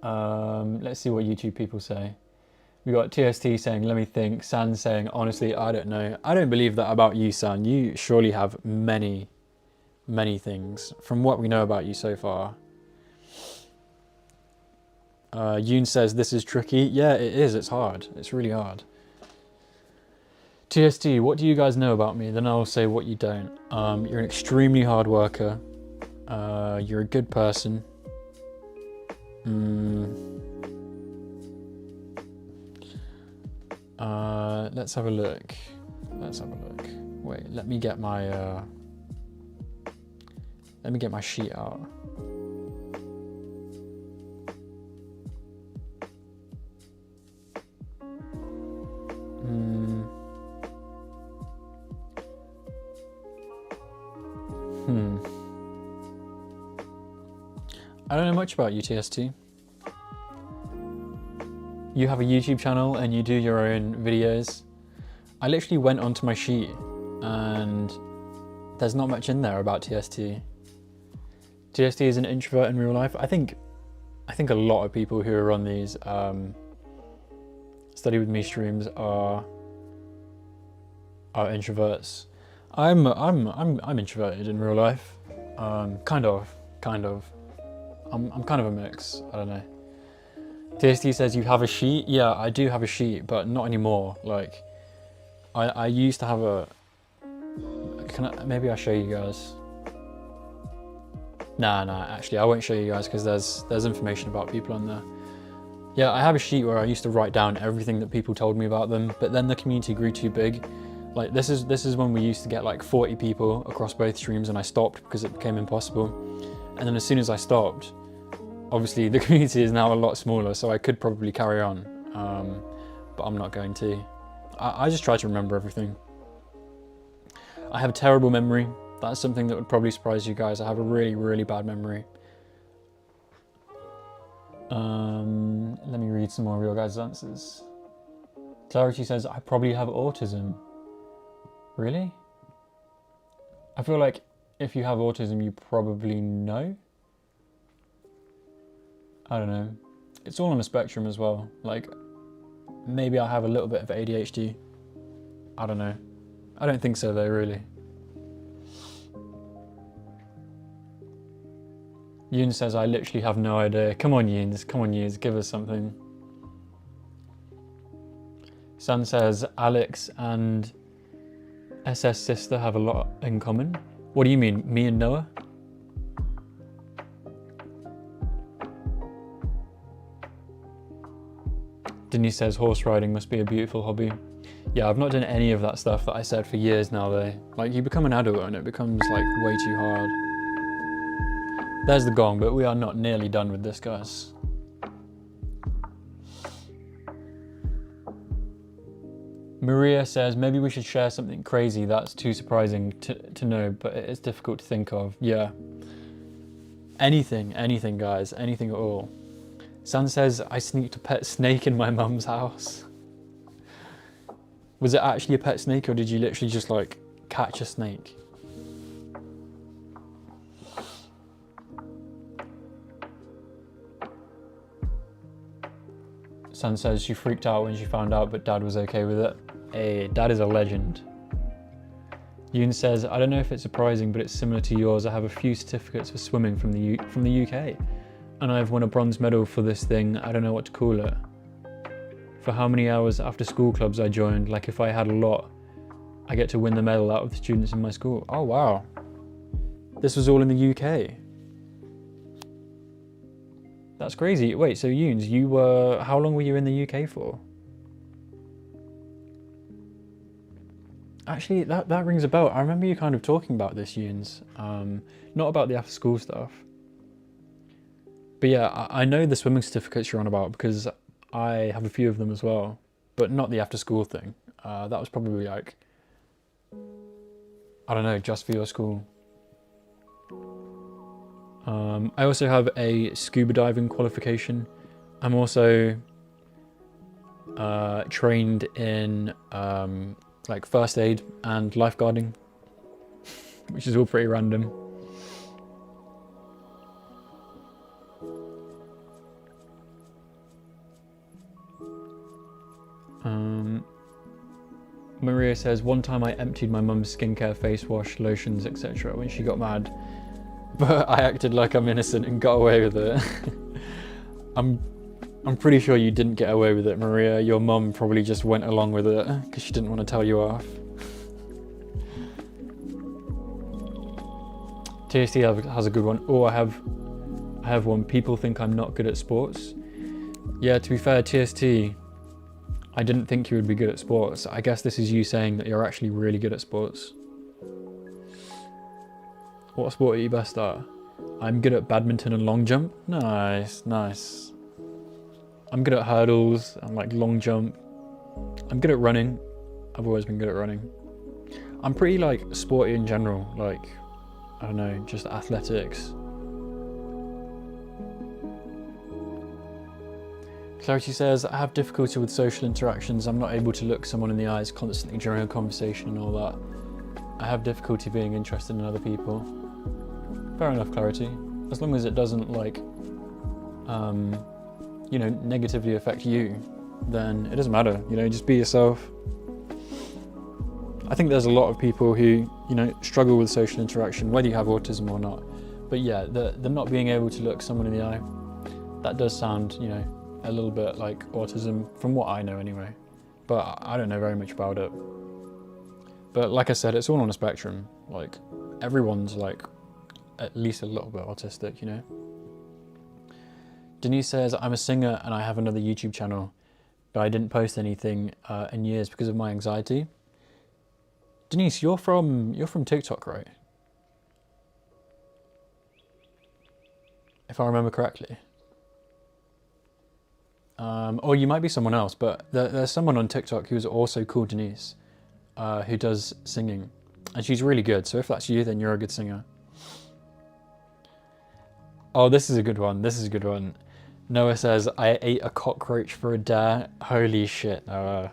Let's see what YouTube people say. We got TST saying, let me think. San saying, honestly, I don't know. I don't believe that about you, San. You surely have many, many things from what we know about you so far. Yoon says, this is tricky. Yeah, it is. It's hard. It's really hard. TST, what do you guys know about me? Then I'll say what you don't. You're an extremely hard worker. You're a good person. Let's have a look. Wait, let me get my sheet out. I don't know much about you, TST. You have a YouTube channel and you do your own videos. I literally went onto my sheet and there's not much in there about TST. TST is an introvert in real life. I think a lot of people who are on these study with me streams are introverts. I'm introverted in real life. Kind of. I'm kind of a mix. I don't know. TST says you have a sheet. Yeah, I do have a sheet, but not anymore. Like, I used to have a. Maybe I'll show you guys. Nah. Actually, I won't show you guys because there's information about people on there. Yeah, I have a sheet where I used to write down everything that people told me about them, but then the community grew too big. Like this is when we used to get like 40 people across both streams, and I stopped because it became impossible. And then as soon as I stopped, obviously the community is now a lot smaller, so I could probably carry on, but I'm not going to. I just try to remember everything. I have a terrible memory. That's something that would probably surprise you guys. I have a really, really bad memory. Let me read some more of your guys' answers. Clarity says, I probably have autism. Really? I feel like if you have autism, you probably know. I don't know. It's all on a spectrum as well. Like, maybe I have a little bit of ADHD. I don't know. I don't think so though, really. Yoon says, I literally have no idea. Come on, Yoons, give us something. Sun says, Alex and SS Sister have a lot in common. What do you mean, me and Noah? Denise says, horse riding must be a beautiful hobby. Yeah, I've not done any of that stuff that I said for years now though. Like, you become an adult and it becomes like way too hard. There's the gong, but we are not nearly done with this, guys. Maria says, maybe we should share something crazy that's too surprising to know, but it is difficult to think of. Yeah. Anything, guys, anything at all. San says, I sneaked a pet snake in my mum's house. Was it actually a pet snake, or did you literally just like catch a snake? San says she freaked out when she found out, but Dad was okay with it. Hey, Dad is a legend. Yoon says, I don't know if it's surprising, but it's similar to yours. I have a few certificates for swimming from the UK, and I've won a bronze medal for this thing. I don't know what to call it. For how many hours after school clubs I joined, like if I had a lot, I get to win the medal out of the students in my school. Oh wow. This was all in the UK. That's crazy. Wait, so Yoons, how long were you in the UK for? Actually, that rings a bell. I remember you kind of talking about this, Yoons. Not about the after school stuff. But yeah, I know the swimming certificates you're on about because I have a few of them as well, but not the after school thing. That was probably like, I don't know, just for your school. I also have a scuba diving qualification. I'm also trained in like first aid and lifeguarding, which is all pretty random. Maria says, one time I emptied my mum's skincare, face wash, lotions, etc. when she got mad, but I acted like I'm innocent and got away with it. I'm pretty sure you didn't get away with it, Maria. Your mum probably just went along with it because she didn't want to tell you off. TST has a good one. Oh, I have one. People think I'm not good at sports. Yeah, to be fair, TST, I didn't think you would be good at sports. I guess this is you saying that you're actually really good at sports. What sport are you best at? I'm good at badminton and long jump. Nice, nice. I'm good at hurdles and like long jump. I'm good at running. I've always been good at running. I'm pretty like sporty in general, like, I don't know, just athletics. Clarity says, I have difficulty with social interactions. I'm not able to look someone in the eyes constantly during a conversation and all that. I have difficulty being interested in other people. Fair enough, Clarity. As long as it doesn't like, you know, negatively affect you, then it doesn't matter, you know, just be yourself. I think there's a lot of people who, you know, struggle with social interaction, whether you have autism or not. But yeah, the not being able to look someone in the eye, that does sound, you know, a little bit like autism, from what I know anyway. But I don't know very much about it. But like I said, it's all on a spectrum. Like, everyone's like at least a little bit autistic, you know? Denise says, I'm a singer and I have another YouTube channel, but I didn't post anything in years because of my anxiety. Denise, you're from TikTok, right? If I remember correctly. Or you might be someone else, but there's someone on TikTok who's also called Denise, who does singing, and she's really good. So if that's you, then you're a good singer. Oh, this is a good one. This is a good one. Noah says, I ate a cockroach for a dare. Holy shit, Noah.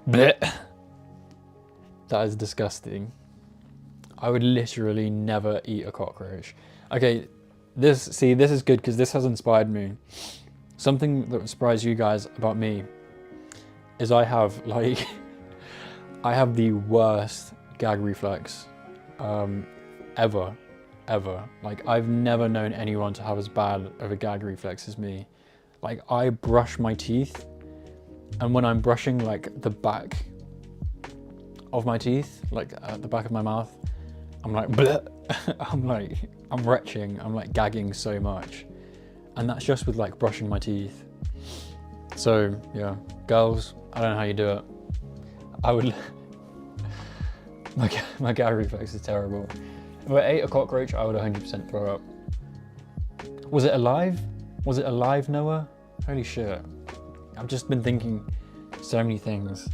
Blech. That is disgusting. I would literally never eat a cockroach. Okay, this is good because this has inspired me. Something that would surprise you guys about me is I have like, I have the worst gag reflex ever. Like, I've never known anyone to have as bad of a gag reflex as me. Like, I brush my teeth, and when I'm brushing like the back of my teeth, like at the back of my mouth, I'm like, bleh. I'm retching, I'm like gagging so much. And that's just with like brushing my teeth. So yeah, girls, I don't know how you do it. I would, my gag reflex is terrible. If I ate a cockroach, I would 100% throw up. Was it alive? Was it alive, Noah? Holy shit. I've just been thinking so many things.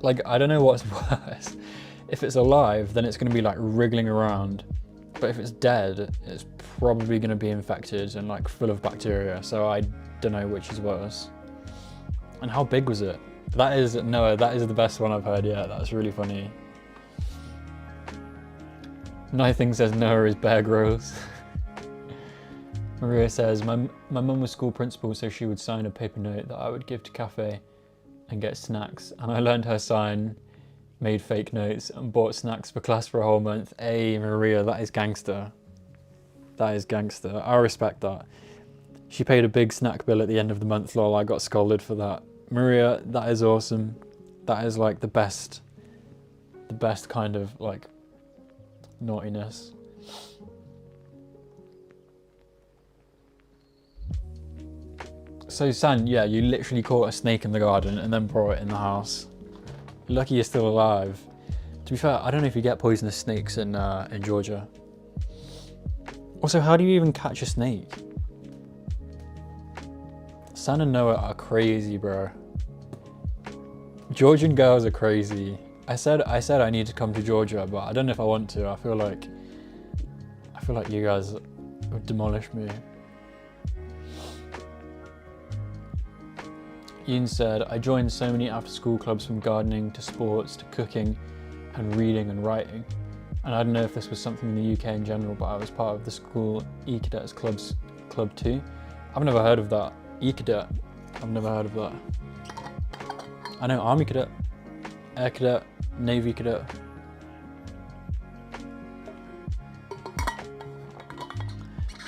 Like, I don't know what's worse. If it's alive, then it's gonna be like wriggling around. But if it's dead, it's probably going to be infected and like full of bacteria, so I don't know which is worse. And how big was it? That is, Noah, that is the best one I've heard yet. That's really funny. Nothing says Noah is Bear Grylls. Maria says, my mum was school principal, so she would sign a paper note that I would give to cafe and get snacks. And I learned her sign, made fake notes, and bought snacks for class for a whole month. Hey, Maria, that is gangster. That is gangster. I respect that. She paid a big snack bill at the end of the month, lol. I got scolded for that. Maria, that is awesome. That is like the best kind of like naughtiness. So San, yeah, you literally caught a snake in the garden and then brought it in the house. Lucky you're still alive. To be fair, I don't know if you get poisonous snakes in Georgia. Also, how do you even catch a snake? San and Noah are crazy, bro. Georgian girls are crazy. I said I need to come to Georgia, but I don't know if I want to. I feel like you guys would demolish me. Ian said, I joined so many after-school clubs, from gardening to sports to cooking and reading and writing. And I don't know if this was something in the UK in general, but I was part of the school E-Cadets Club too. I've never heard of that. E-Cadet. I've never heard of that. I know Army Cadet, Air Cadet, Navy Cadet.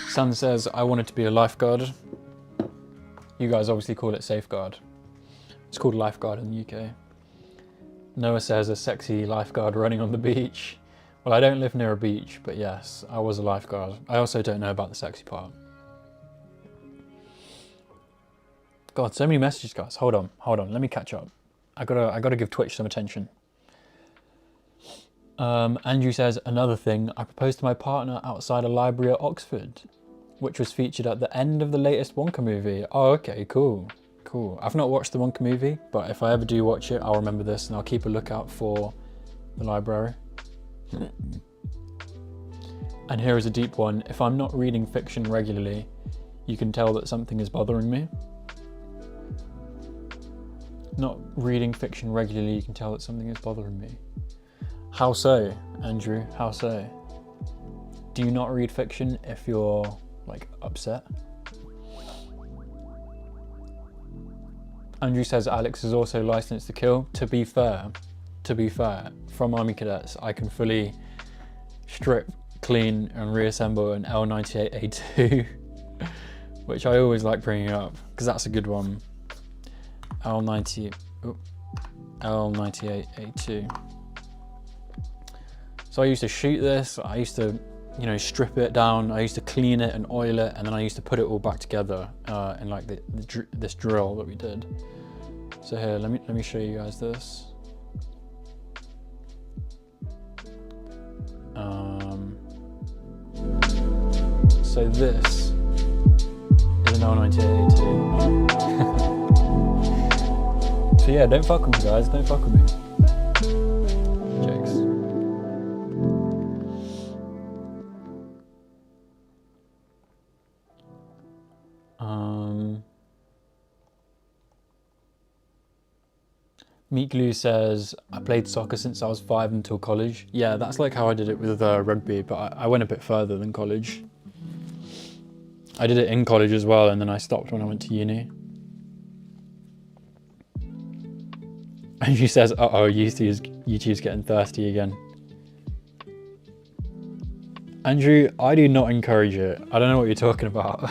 Sam says, I wanted to be a lifeguard. You guys obviously call it safeguard. It's called lifeguard in the UK. Noah says, a sexy lifeguard running on the beach. Well, I don't live near a beach, but yes, I was a lifeguard. I also don't know about the sexy part. God, so many messages, guys. Hold on. Let me catch up. I gotta give Twitch some attention. Andrew says, another thing, I proposed to my partner outside a library at Oxford, which was featured at the end of the latest Wonka movie. Oh, okay, cool. I've not watched the Wonka movie, but if I ever do watch it, I'll remember this and I'll keep a lookout for the library. And here is a deep one. If I'm not reading fiction regularly, you can tell that something is bothering me. Not reading fiction regularly, you can tell that something is bothering me. How so, Andrew? How so? Do you not read fiction if you're like upset? Andrew says Alex is also licensed to kill. To be fair, from Army Cadets, I can fully strip, clean and reassemble an L98A2, which I always like bringing up because that's a good one. L98A2. So I used to shoot this, I used to, you know, strip it down, I used to clean it and oil it, and then I used to put it all back together in like this drill that we did. So here, let me show you guys this. So this is an L98A2. So yeah, don't fuck with me, guys. Don't fuck with me. Jokes. Meat Glue says, I played soccer since I was 5 until college. Yeah, that's like how I did it with rugby, but I went a bit further than college. I did it in college as well, and then I stopped when I went to uni. And she says, uh-oh, YouTube's getting thirsty again. Andrew, I do not encourage it. I don't know what you're talking about.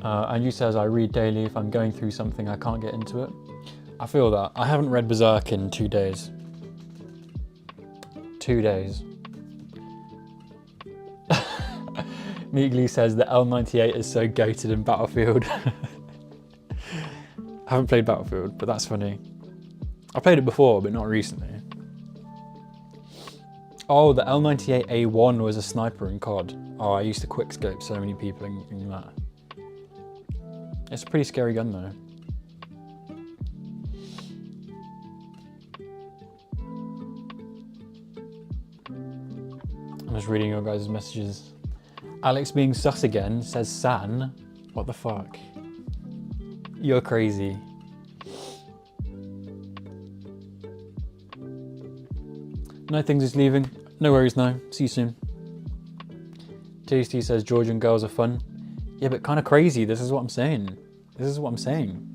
Andrew says, I read daily. If I'm going through something, I can't get into it. I feel that. I haven't read Berserk in 2 days. 2 days. Meagley says the L98 is so goated in Battlefield. I haven't played Battlefield, but that's funny. I played it before, but not recently. Oh, the L98A1 was a sniper in COD. Oh, I used to quickscope so many people in that. It's a pretty scary gun though. I'm just reading your guys' messages. Alex being sus again says San. What the fuck? You're crazy. No things is leaving. No worries, no. See you soon. Tasty says Georgian girls are fun. Yeah, but kind of crazy. This is what I'm saying. This is what I'm saying.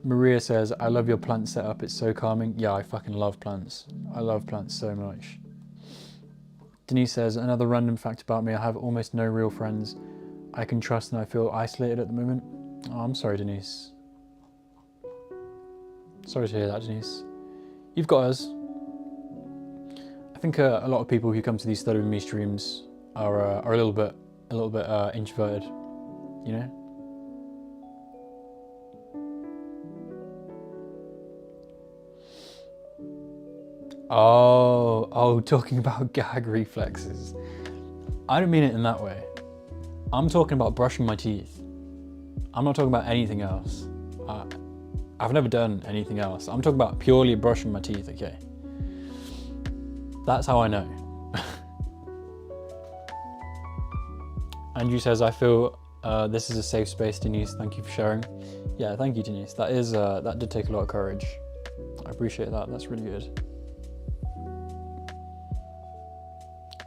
Maria says, I love your plant setup. It's so calming. Yeah, I fucking love plants. I love plants so much. Denise says, another random fact about me. I have almost no real friends I can trust and I feel isolated at the moment. Oh, I'm sorry, Denise. Sorry to hear that, Denise. You've got us. I think a lot of people who come to these Study With Me streams are a little bit introverted, you know? Oh, talking about gag reflexes. I don't mean it in that way. I'm talking about brushing my teeth. I'm not talking about anything else. I've never done anything else. I'm talking about purely brushing my teeth, okay? That's how I know. Andrew says, I feel this is a safe space, Denise. Thank you for sharing. Yeah, thank you, Denise. That did take a lot of courage. I appreciate that. That's really good.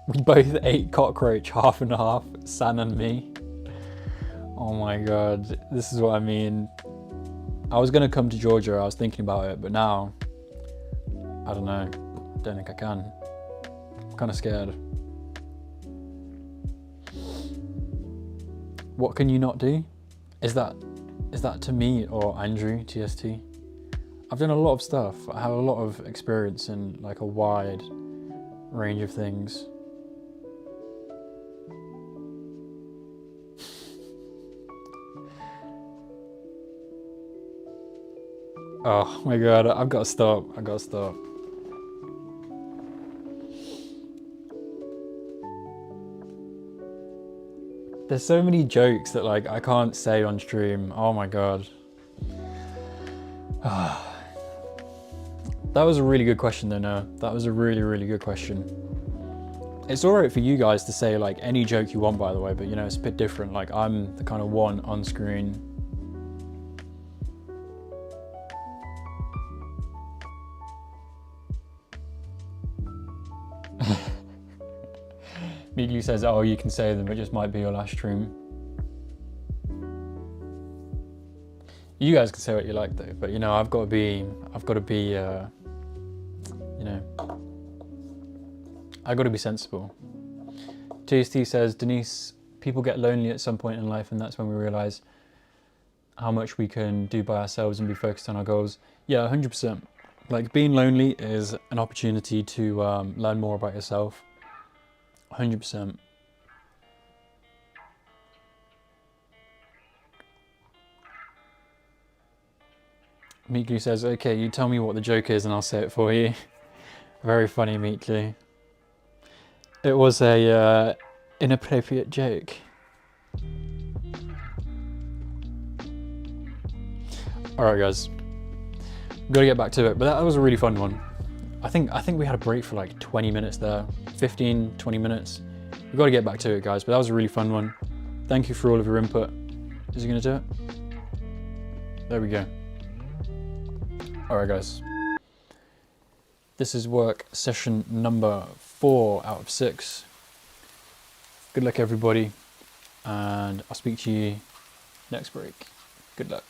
We both ate cockroach, half and half, San and me. Oh my God, this is what I mean. I was gonna come to Georgia, I was thinking about it, but now, I don't know. I don't think I can. I'm kind of scared. What can you not do? Is that to me or Andrew, TST? I've done a lot of stuff. I have a lot of experience in like a wide range of things. Oh my God, I've got to stop. I've got to stop. There's so many jokes that like I can't say on stream. Oh my God. That was a really good question though, Noah. That was a really, really good question. It's alright for you guys to say like any joke you want, by the way, but you know, it's a bit different. Like I'm the kind of one on screen. Miglu says, oh, you can say them, it just might be your last stream. You guys can say what you like though, but you know, I've got to be, you know, I've got to be sensible. TST says, Denise, people get lonely at some point in life and that's when we realize how much we can do by ourselves and be focused on our goals. Yeah, 100%. Like being lonely is an opportunity to learn more about yourself. 100%. Meekly says, okay, you tell me what the joke is and I'll say it for you. Very funny, Meekly. It was a inappropriate joke. Alright guys, we've got to get back to it, but that was a really fun one. I think we had a break for like 20 minutes there, 15, 20 minutes. We've got to get back to it guys, but that was a really fun one. Thank you for all of your input. Is he gonna do it? There we go. Alright guys. This is work session number 4 out of 6. Good luck everybody, and I'll speak to you next break. Good luck.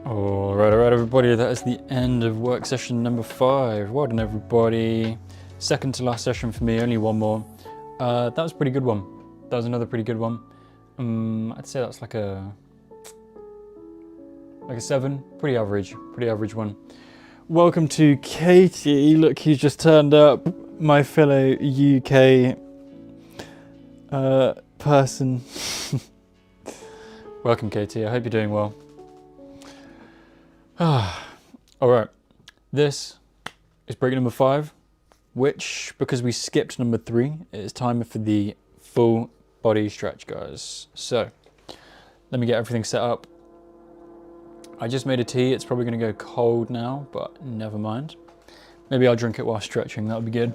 Alright, everybody, that is the end of work session number 5. Well done, everybody. Second to last session for me, only one more. That was a pretty good one. That was another pretty good one. I'd say that's like a 7. Pretty average one. Welcome to Katie. Look, he's just turned up. My fellow UK person. Welcome, Katie. I hope you're doing well. Alright, this is break number 5, which, because we skipped number 3, it is time for the full body stretch, guys. So, let me get everything set up. I just made a tea. It's probably going to go cold now, but never mind. Maybe I'll drink it while stretching. That'll be good.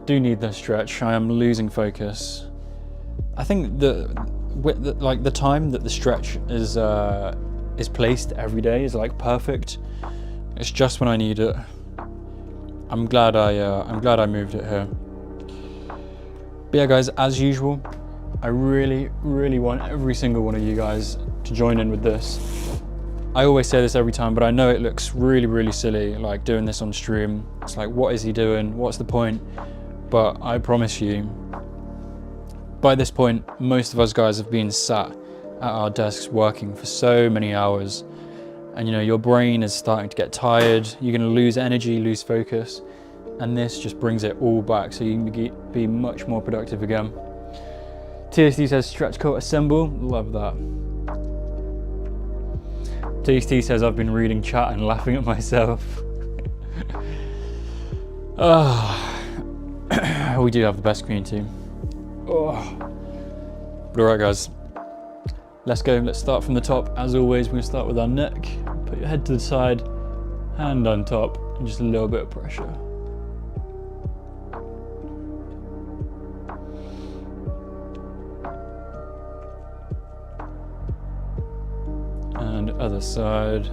Do need this stretch. I am losing focus. I think the time that the stretch is placed every day is like perfect. It's just when I need it. I'm glad I moved it here. But yeah, guys, as usual, I really want every single one of you guys to join in with this. I always say this every time, but I know it looks really silly, like doing this on stream. It's like, what is he doing? What's the point? But I promise you, by this point, most of us guys have been sat at our desks working for so many hours. And you know, your brain is starting to get tired. You're going to lose energy, lose focus. And this just brings it all back so you can be much more productive again. TST says stretch coat assemble. Love that. TST says I've been reading chat and laughing at myself. We do have the best community. But alright, guys, let's go. Let's start from the top. As always, we're going to start with our neck. Put your head to the side, hand on top, and just a little bit of pressure. And other side.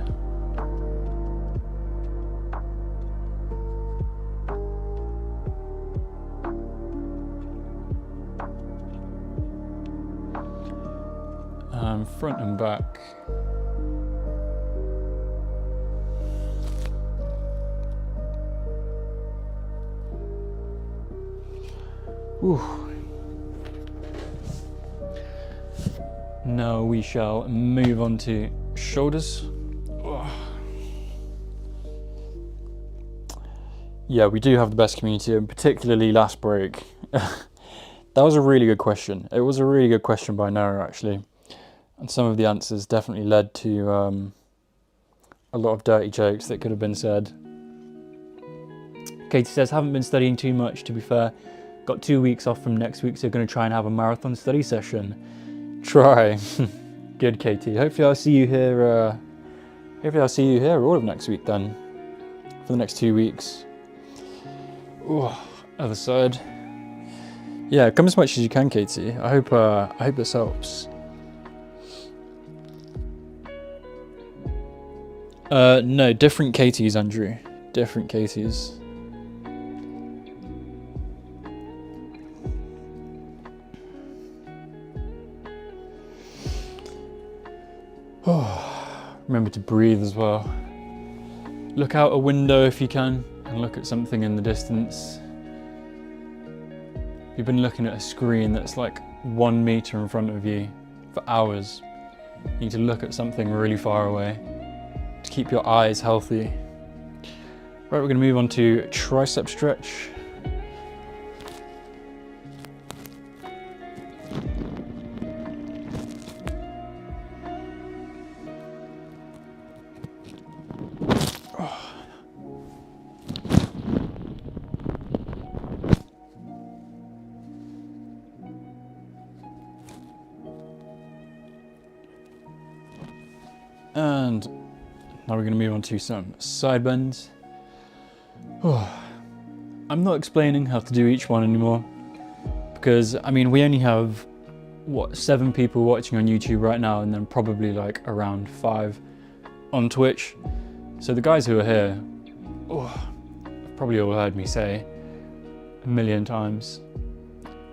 And front and back. Whew. Now we shall move on to shoulders. Yeah, we do have the best community, and particularly last break. That was a really good question. It was a really good question by Noah, actually. And some of the answers definitely led to a lot of dirty jokes that could have been said. Katie says, haven't been studying too much, to be fair. Got 2 weeks off from next week, so going to try and have a marathon study session. Try. Good, Katie. Hopefully I'll see you here. All of next week then, for the next 2 weeks. Ooh, other side. Yeah, come as much as you can, Katie. I hope this helps. No, different Katies, Andrew. Different Katies. Remember to breathe as well. Look out a window if you can and look at something in the distance. You've been looking at a screen that's like 1 meter in front of you for hours. You need to look at something really far away to keep your eyes healthy. Right, we're going to move on to tricep stretch. And now we're going to move on to some side bends. I'm not explaining how to do each one anymore because, I mean, we only have, 7 people watching on YouTube right now, and then probably like around 5 on Twitch. So the guys who are here, probably all heard me say a million times.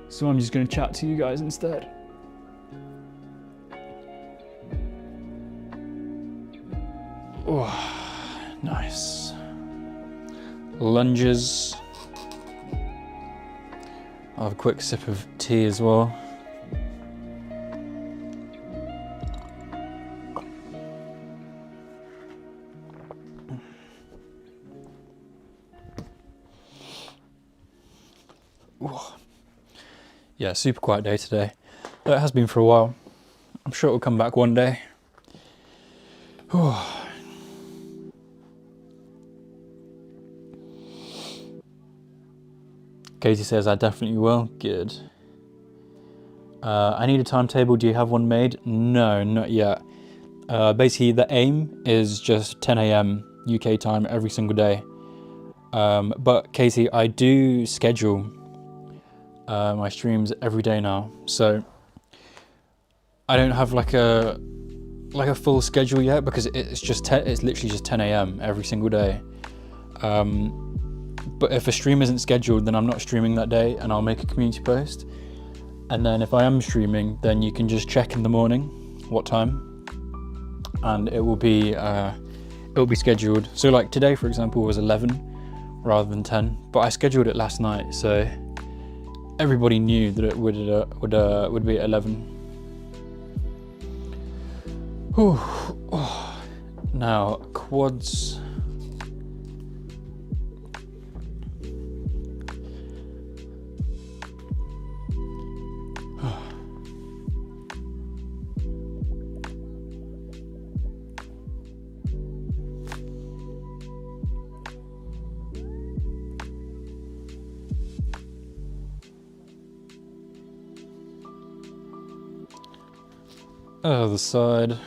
So I'm just going to chat to you guys instead. Oh, nice. Lunges. I'll have a quick sip of tea as well. Yeah, super quiet day today. Though it has been for a while. I'm sure it'll come back one day. Katie says, I definitely will. Good. I need a timetable. Do you have one made? No, not yet. Basically, the aim is just 10 a.m. UK time every single day. But Katie, I do schedule my streams every day now. So I don't have like a full schedule yet because it's literally just 10 a.m. every single day. But if a stream isn't scheduled, then I'm not streaming that day, and I'll make a community post. And then if I am streaming, then you can just check in the morning what time, and it will be scheduled. So like today, for example, was 11 rather than 10, but I scheduled it last night, so everybody knew that it would be at 11. Whew. Oh. Now quads. Other side.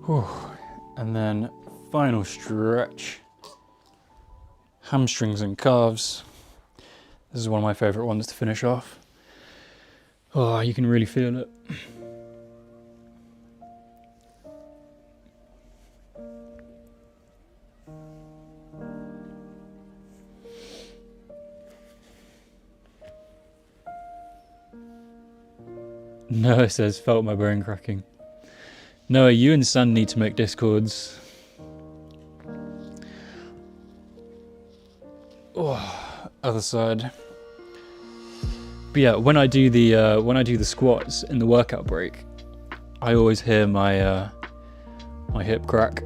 Whew. And then final stretch. Hamstrings and calves. This is one of my favorite ones to finish off. Oh, you can really feel it. Noah says, felt my bone cracking. Noah, you and Sun need to make Discords. Oh, other side. But yeah, when I do the squats in the workout break, I always hear my my hip crack.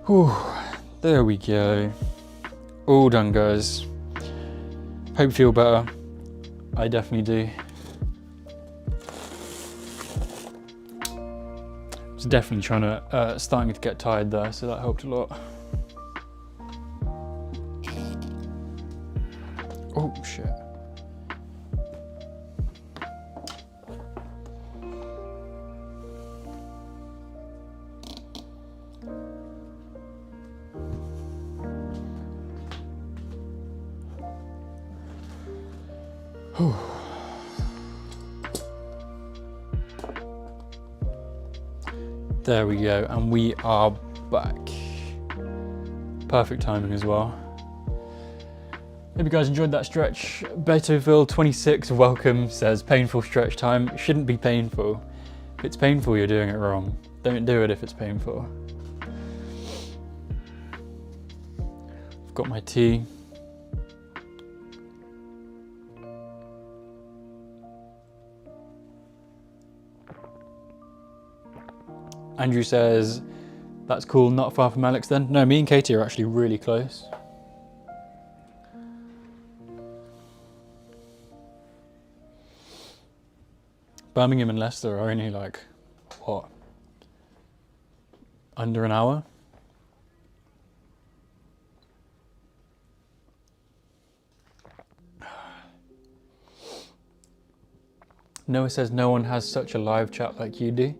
Whew, there we go. All done, guys. Hope you feel better. I definitely do. I was definitely trying to starting to get tired there, so that helped a lot. Oh shit. Whew. There we go, and we are back. Perfect timing as well. Hope you guys enjoyed that stretch. Betoville26, welcome, says painful stretch time. It shouldn't be painful. If it's painful, you're doing it wrong. Don't do it if it's painful. I've got my tea. Andrew says, that's cool, not far from Alex then. No, me and Katie are actually really close. Birmingham and Leicester are only like, what? Under an hour? Noah says no one has such a live chat like you do.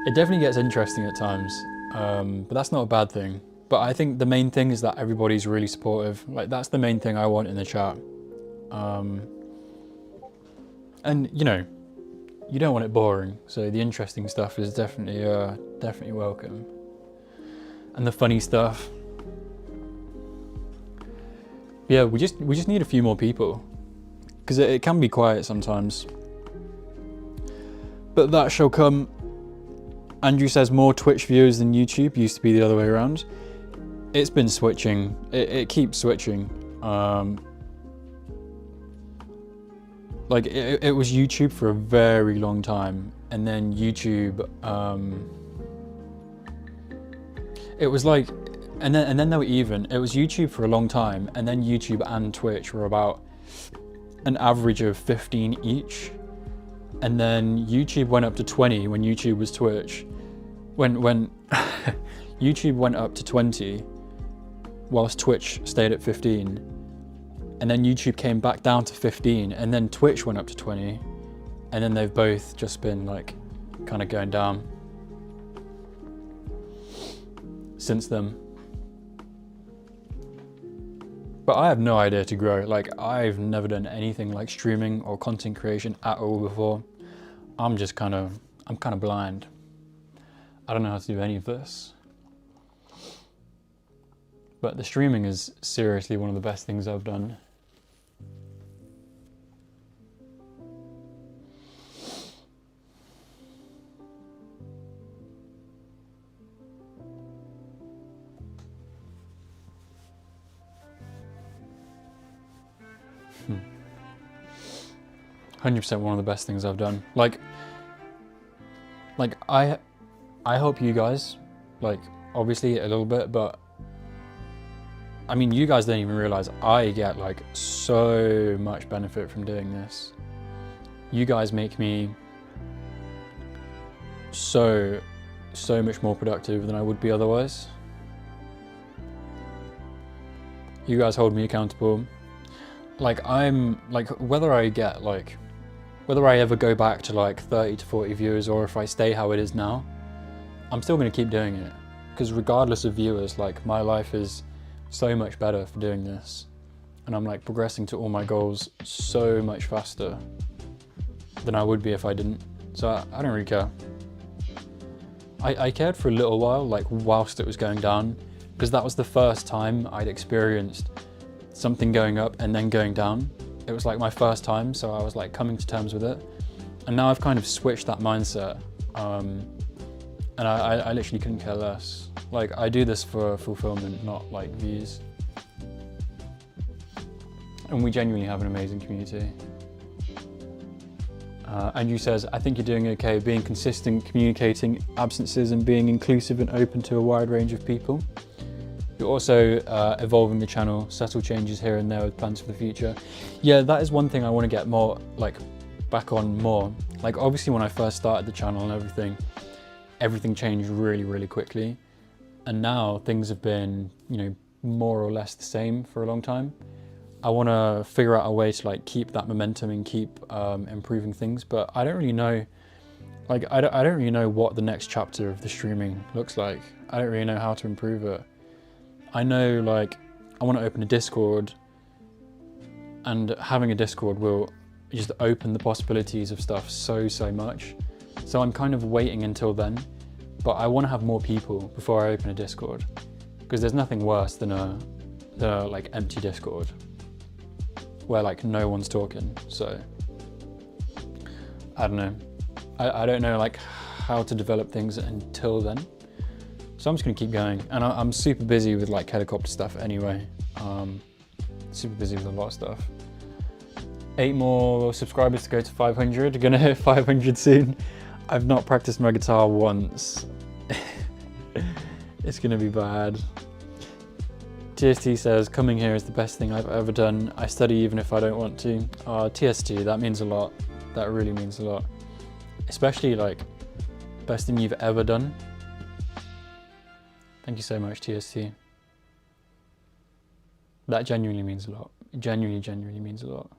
It definitely gets interesting at times. But that's not a bad thing. But I think the main thing is that everybody's really supportive. Like, that's the main thing I want in the chat. And you know, you don't want it boring, so the interesting stuff is definitely welcome. And the funny stuff. Yeah, we just need a few more people, because it can be quiet sometimes. But that shall come. Andrew says more Twitch viewers than YouTube. Used to be the other way around. It's been switching. It keeps switching. Like it was YouTube for a very long time, and then YouTube. It was like, and then they were even. It was YouTube for a long time, and then YouTube and Twitch were about an average of 15 each, and then YouTube went up to 20 when YouTube was Twitch. When YouTube went up to 20, whilst Twitch stayed at 15, and then YouTube came back down to 15, and then Twitch went up to 20, and then they've both just been like kind of going down since then. But I have no idea to grow. Like, I've never done anything like streaming or content creation at all before. I'm kind of blind. I don't know how to do any of this. But the streaming is seriously one of the best things I've done. 100% one of the best things I've done. Like I help you guys, like obviously a little bit, but I mean, you guys don't even realize I get like so much benefit from doing this. You guys make me so much more productive than I would be otherwise. You guys hold me accountable. Like, I'm like, whether I ever go back to like 30 to 40 viewers, or if I stay how it is now, I'm still going to keep doing it, because regardless of viewers, like, my life is so much better for doing this, and I'm like progressing to all my goals so much faster than I would be if I didn't. So I don't really care. I cared for a little while, like whilst it was going down, because that was the first time I'd experienced something going up and then going down. It was like my first time, so I was like coming to terms with it. And now I've kind of switched that mindset, and I literally couldn't care less. Like, I do this for fulfillment, not like views. And we genuinely have an amazing community. Andrew says, I think you're doing okay, being consistent, communicating absences, and being inclusive and open to a wide range of people. You're also evolving the channel, subtle changes here and there with plans for the future. Yeah, that is one thing I want to get more, like, back on more. Like, obviously when I first started the channel and everything changed really, really quickly. And now things have been, you know, more or less the same for a long time. I want to figure out a way to like keep that momentum and keep improving things, but I don't really know. Like, I don't really know what the next chapter of the streaming looks like. I don't really know how to improve it. I know, like, I want to open a Discord, and having a Discord will just open the possibilities of stuff so much. So I'm kind of waiting until then, but I want to have more people before I open a Discord, because there's nothing worse than the like empty Discord where like no one's talking. So I don't know. I don't know like how to develop things until then. So I'm just gonna keep going, and I'm super busy with like helicopter stuff anyway. Super busy with a lot of stuff. 8 more subscribers to go to 500. Gonna hit 500 soon. I've not practiced my guitar once. It's gonna be bad. TST says, coming here is the best thing I've ever done. I study even if I don't want to. TST, that means a lot. That really means a lot. Especially like, best thing you've ever done. Thank you so much, TST. That genuinely means a lot. It genuinely means a lot.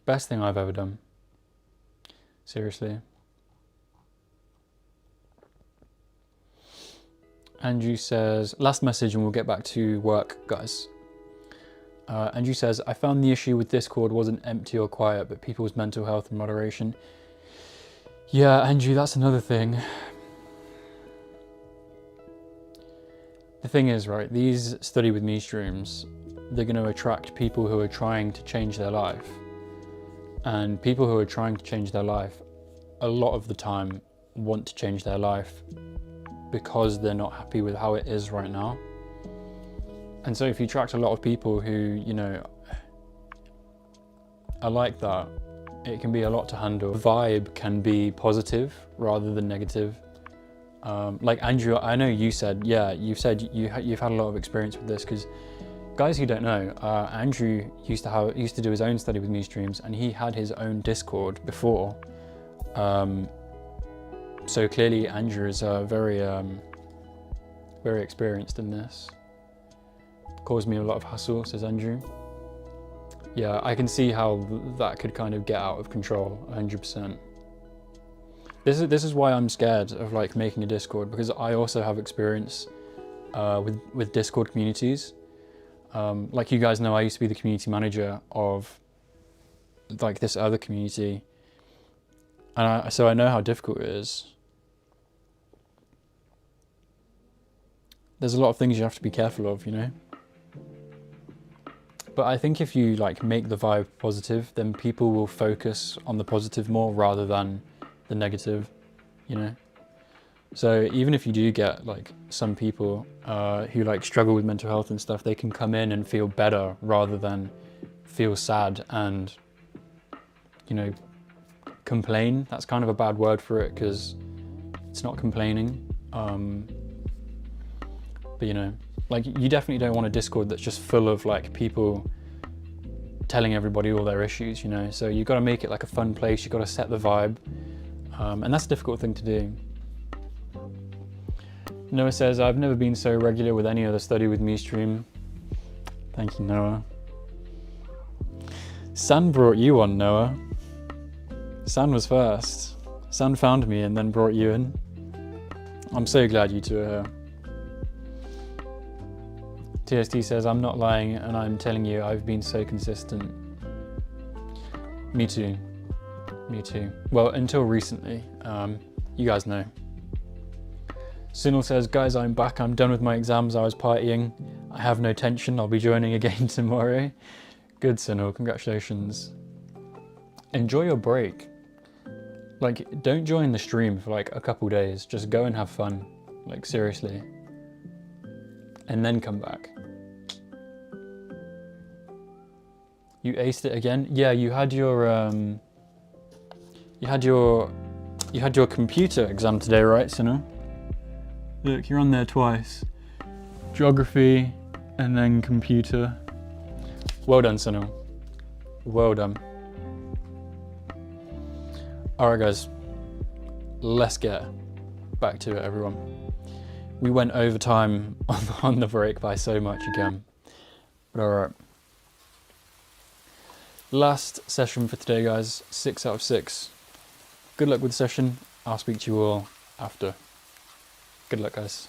Best thing I've ever done. Seriously. Andrew says, last message and we'll get back to work, guys. Andrew says, I found the issue with Discord wasn't empty or quiet, but people's mental health and moderation. Yeah, Andrew, that's another thing. The thing is, right, these study with me streams, they're going to attract people who are trying to change their life. And people who are trying to change their life, a lot of the time, want to change their life because they're not happy with how it is right now. And so if you attract a lot of people who, you know, are like that, it can be a lot to handle. The vibe can be positive rather than negative. Like Andrew, I know you said, yeah, you've said you've had a lot of experience with this, because guys who don't know, Andrew used to do his own study with me streams, and he had his own Discord before. So clearly Andrew is very experienced in this. Caused me a lot of hassle, says Andrew. Yeah, I can see how that could kind of get out of control, 100%. This is why I'm scared of like making a Discord, because I also have experience with Discord communities. Like you guys know, I used to be the community manager of like this other community, and so I know how difficult it is. There's a lot of things you have to be careful of, you know. But I think if you like make the vibe positive, then people will focus on the positive more rather than the negative, you know. So even if you do get like some people who like struggle with mental health and stuff, they can come in and feel better rather than feel sad and, you know, complain. That's kind of a bad word for it because it's not complaining. But you know, like you definitely don't want a Discord that's just full of like people telling everybody all their issues, you know. So you've got to make it like a fun place. You've got to set the vibe, and that's a difficult thing to do. Noah says, I've never been so regular with any other study with me stream. Thank you, Noah. San brought you on, Noah. San was first. San found me and then brought you in. I'm so glad you two are here. TST says, I'm not lying and I'm telling you I've been so consistent. Me too. Me too. Well, until recently. You guys know. Sunil says, guys, I'm back. I'm done with my exams. I was partying. I have no tension. I'll be joining again tomorrow. Good, Sunil. Congratulations. Enjoy your break. Like, don't join the stream for like a couple days. Just go and have fun. Like, seriously. And then come back. You aced it again? Yeah, you had your computer exam today, right, Sunil? Look, you're on there twice. Geography and then computer. Well done, Sunil. Well done. All right, guys. Let's get back to it, everyone. We went over time on the break by so much again. But all right. Last session for today, guys. 6 out of 6. Good luck with the session. I'll speak to you all after. Good luck, guys.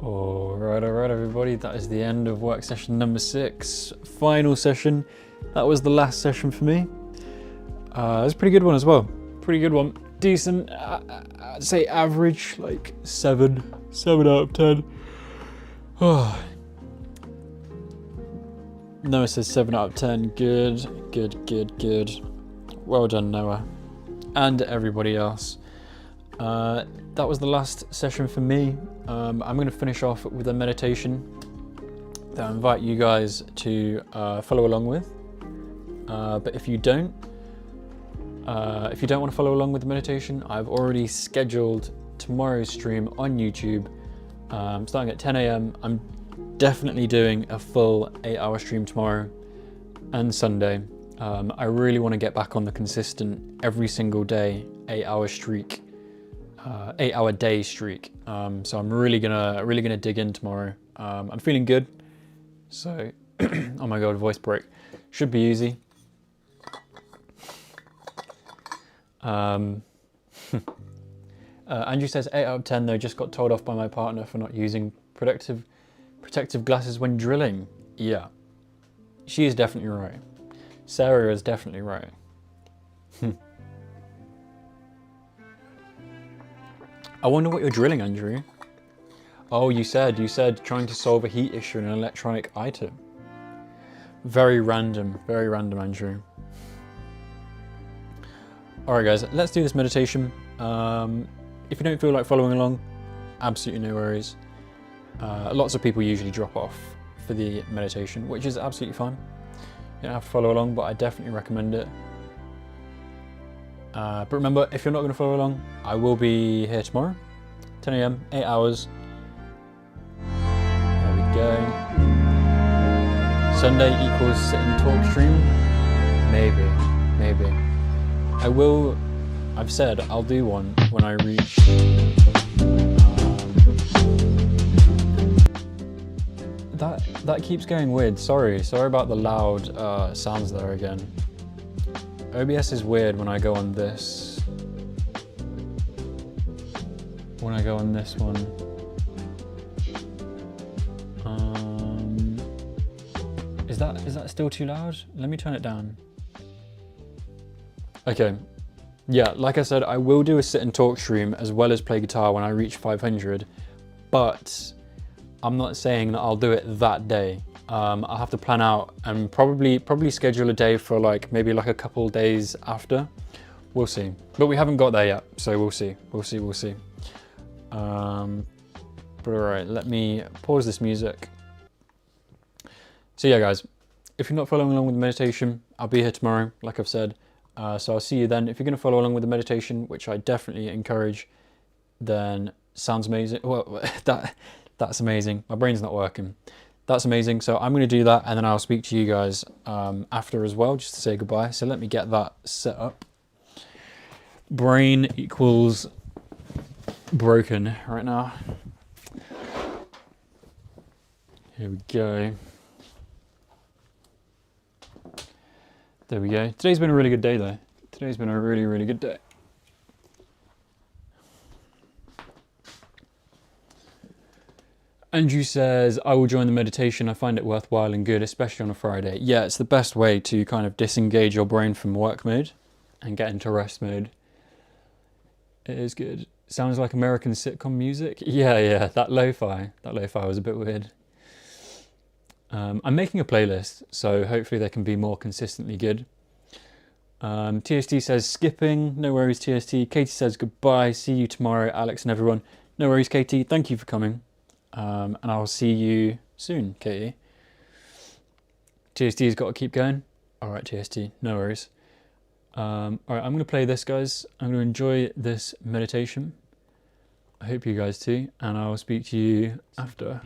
Alright, everybody, that is the end of work session number 6. Final session. That was the last session for me. It was a pretty good one as well. Pretty good one. Decent, I'd say average, like 7 out of 10. Oh. Noah says 7 out of 10. Good. Well done, Noah. And everybody else. That was the last session for me. I'm going to finish off with a meditation that I invite you guys to follow along with. But if you don't want to follow along with the meditation, I've already scheduled tomorrow's stream on YouTube, starting at 10 a.m. I'm definitely doing a full 8-hour stream tomorrow and Sunday. I really want to get back on the consistent every single day 8-hour streak. 8-hour day streak. So I'm really gonna dig in tomorrow. I'm feeling good. So, oh my god, voice break. Should be easy. Andrew says 8 out of 10 though. Just got told off by my partner for not using protective glasses when drilling. Yeah, she is definitely right. Sarah is definitely right. I wonder what you're drilling, Andrew. Oh, you said trying to solve a heat issue in an electronic item. Very random, Andrew. Alright guys, let's do this meditation. If you don't feel like following along, absolutely no worries. Lots of people usually drop off for the meditation, which is absolutely fine. You don't have to follow along, but I definitely recommend it. But remember, if you're not going to follow along, I will be here tomorrow, 10 a.m, 8 hours. There we go. Sunday equals sit and talk stream? Maybe. I've said I'll do one when I reach... That keeps going weird, sorry about the loud sounds there again. OBS is weird when I go on this. When I go on this one. Is that still too loud? Let me turn it down. Okay. Yeah, like I said, I will do a sit and talk stream as well as play guitar when I reach 500, but I'm not saying that I'll do it that day. I'll have to plan out and probably schedule a day for maybe a couple days after. We'll see. But we haven't got there yet, so we'll see. But alright, let me pause this music. So yeah guys, if you're not following along with the meditation, I'll be here tomorrow, like I've said. So I'll see you then. If you're going to follow along with the meditation, which I definitely encourage, then sounds amazing. Well, that's amazing. My brain's not working. That's amazing. So I'm going to do that and then I'll speak to you guys after as well, just to say goodbye. So let me get that set up. Brain equals broken right now. Here we go. There we go. Today's been a really good day though. Today's been a really good day. Andrew says, I will join the meditation. I find it worthwhile and good, especially on a Friday. Yeah, it's the best way to kind of disengage your brain from work mode and get into rest mode. It is good. Sounds like American sitcom music. Yeah, that lo-fi was a bit weird. I'm making a playlist, so hopefully they can be more consistently good. TST says skipping. No worries, TST. Katie says goodbye. See you tomorrow, Alex and everyone. No worries, Katie. Thank you for coming. And I'll see you soon, Katie. TST's got to keep going. All right, TST. No worries. All right, I'm going to play this, guys. I'm going to enjoy this meditation. I hope you guys too, and I'll speak to you after.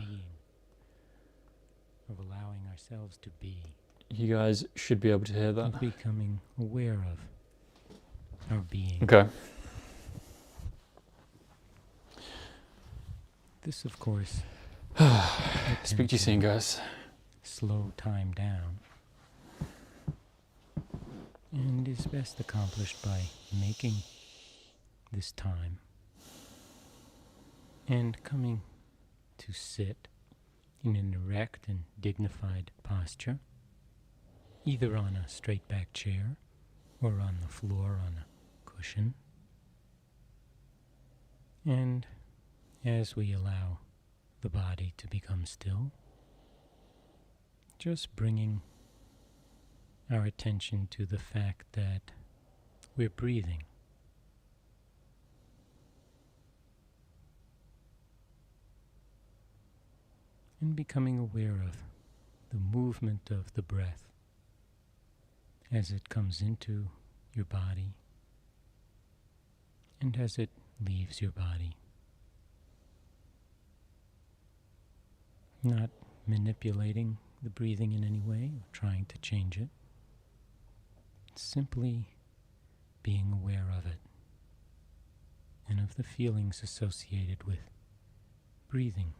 Of allowing ourselves to be. You guys should be able to hear that. Becoming aware of our being. Okay. This, of course, speak to you soon, guys. Slow time down. And is best accomplished by making this time and coming to sit in an erect and dignified posture, either on a straight back chair or on the floor on a cushion. And as we allow the body to become still, just bringing our attention to the fact that we're breathing. And becoming aware of the movement of the breath as it comes into your body and as it leaves your body. Not manipulating the breathing in any way or trying to change it. Simply being aware of it and of the feelings associated with breathing.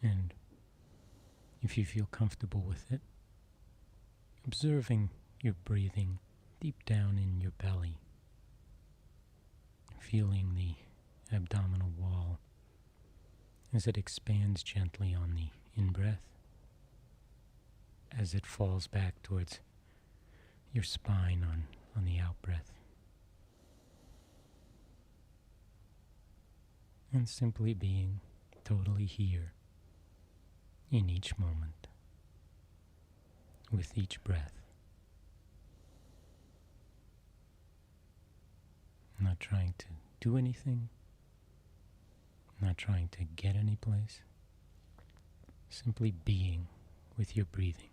And if you feel comfortable with it, observing your breathing deep down in your belly, feeling the abdominal wall as it expands gently on the in-breath, as it falls back towards your spine on the out-breath. And simply being totally here in each moment, with each breath. Not trying to do anything, not trying to get any place, simply being with your breathing.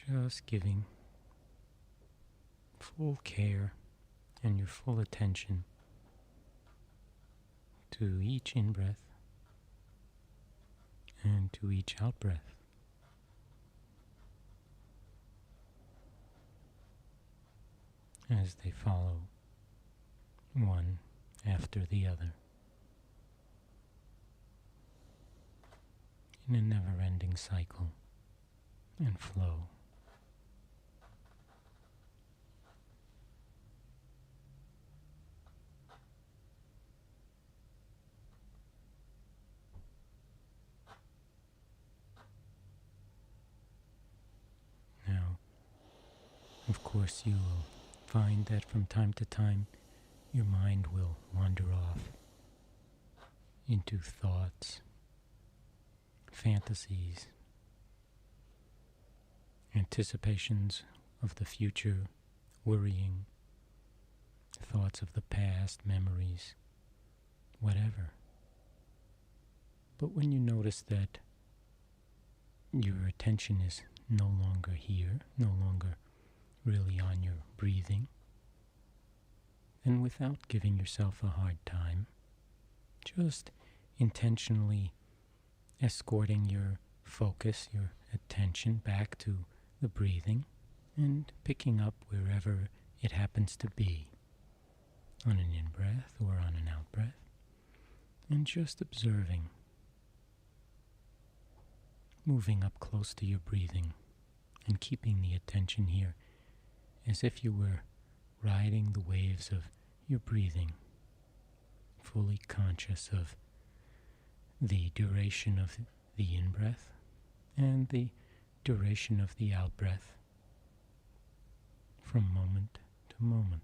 Just giving full care and your full attention to each in-breath and to each out-breath. As they follow one after the other in a never-ending cycle and flow. Now, of course, you will find that from time to time your mind will wander off into thoughts, fantasies, anticipations of the future, worrying, thoughts of the past, memories, whatever. But when you notice that your attention is no longer here, no longer really on your breathing, then without giving yourself a hard time, just intentionally escorting your focus, your attention back to the breathing and picking up wherever it happens to be, on an in-breath or on an out-breath, and just observing, moving up close to your breathing and keeping the attention here as if you were riding the waves of your breathing, fully conscious of the duration of the in-breath and the duration of the out-breath from moment to moment.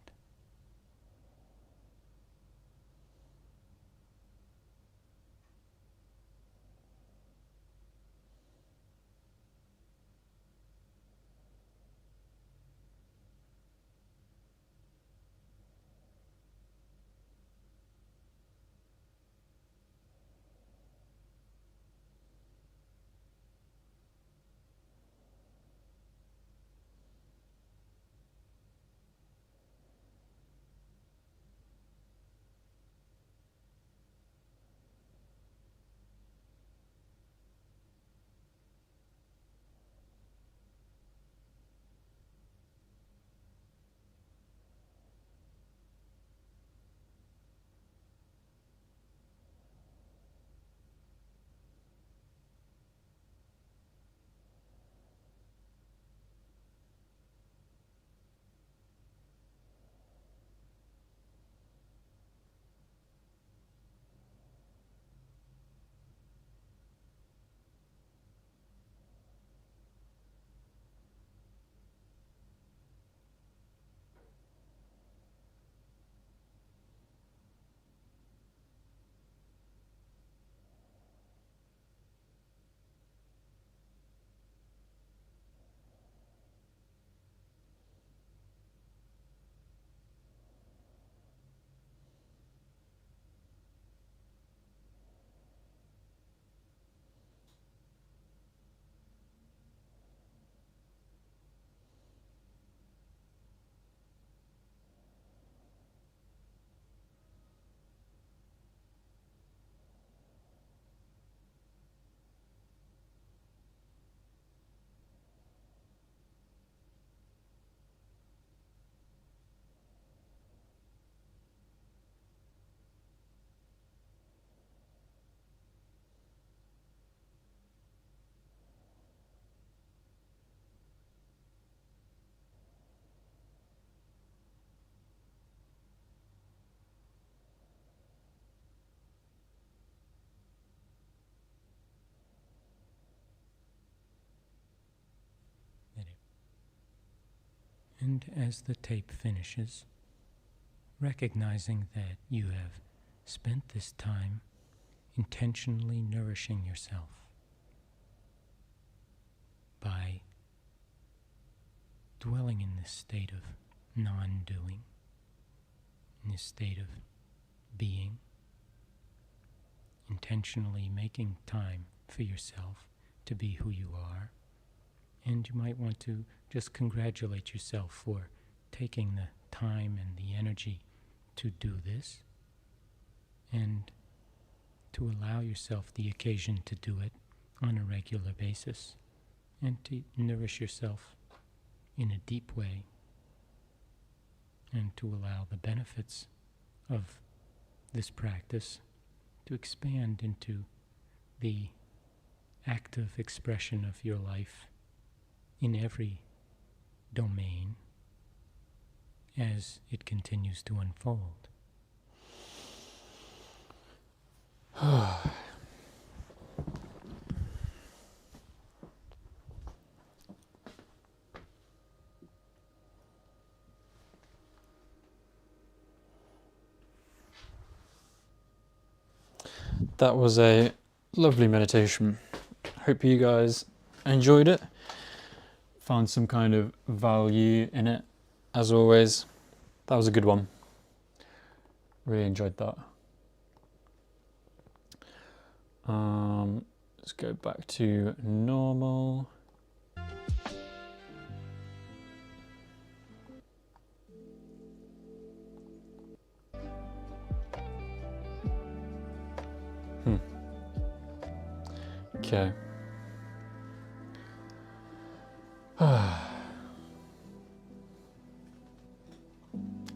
And as the tape finishes, recognizing that you have spent this time intentionally nourishing yourself by dwelling in this state of non-doing, in this state of being, intentionally making time for yourself to be who you are. And you might want to just congratulate yourself for taking the time and the energy to do this, and to allow yourself the occasion to do it on a regular basis, and to nourish yourself in a deep way, and to allow the benefits of this practice to expand into the active expression of your life in every domain as it continues to unfold. That was a lovely meditation. Hope you guys enjoyed it. Found some kind of value in it, as always. That was a good one. Really enjoyed that. Let's go back to normal. Okay.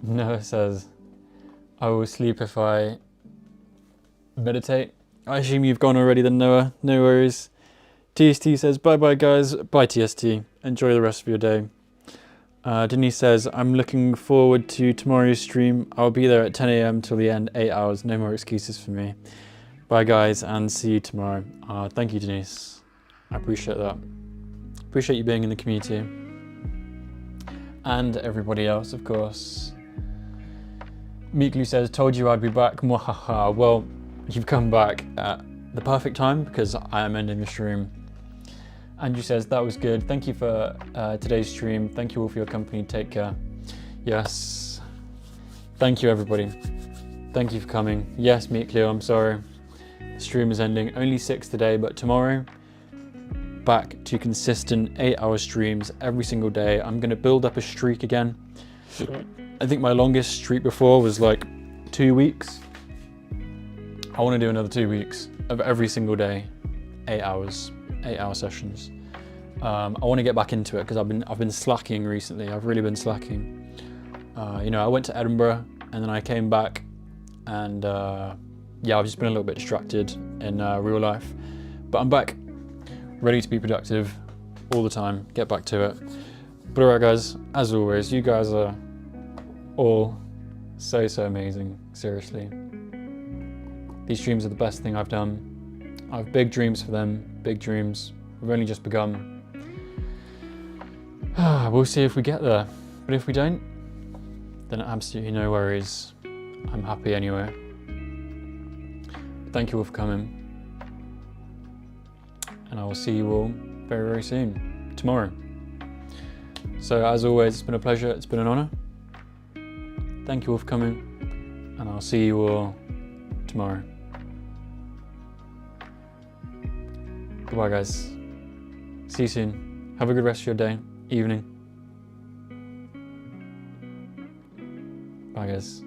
Noah says, I will sleep if I meditate. I assume you've gone already then, Noah. No worries. TST says, bye bye guys. Bye TST. Enjoy the rest of your day. Denise says, I'm looking forward to tomorrow's stream. I'll be there at 10 a.m. till the end, 8 hours. No more excuses for me. Bye guys, and see you tomorrow. Thank you, Denise. I appreciate that. Appreciate you being in the community. and everybody else, of course. Meekly says, told you I'd be back. Mwahaha. Well, you've come back at the perfect time because I am ending the stream. Andrew says, that was good. Thank you for today's stream. Thank you all for your company. Take care. Yes. Thank you, everybody. Thank you for coming. Yes, Meekly, I'm sorry. The stream is ending. Only 6 today, but tomorrow, back to consistent 8-hour streams every single day. I'm going to build up a streak again. I think my longest streak before was like 2 weeks. I want to do another 2 weeks of every single day, 8 hours, 8-hour sessions. I want to get back into it because I've been slacking recently. I've really been slacking. You know, I went to Edinburgh and then I came back, and yeah, I've just been a little bit distracted in real life. But I'm back, ready to be productive all the time. Get back to it. But alright, guys, as always, you guys are all so amazing. Seriously, these streams are the best thing I've done. I have big dreams for them. Big dreams. We've only just begun. We'll see if we get there. But if we don't, then absolutely no worries. I'm happy anyway. Thank you all for coming. And I will see you all very soon. Tomorrow. So as always, it's been a pleasure. It's been an honor. Thank you all for coming. And I'll see you all tomorrow. Goodbye, guys. See you soon. Have a good rest of your day, evening. Bye, guys.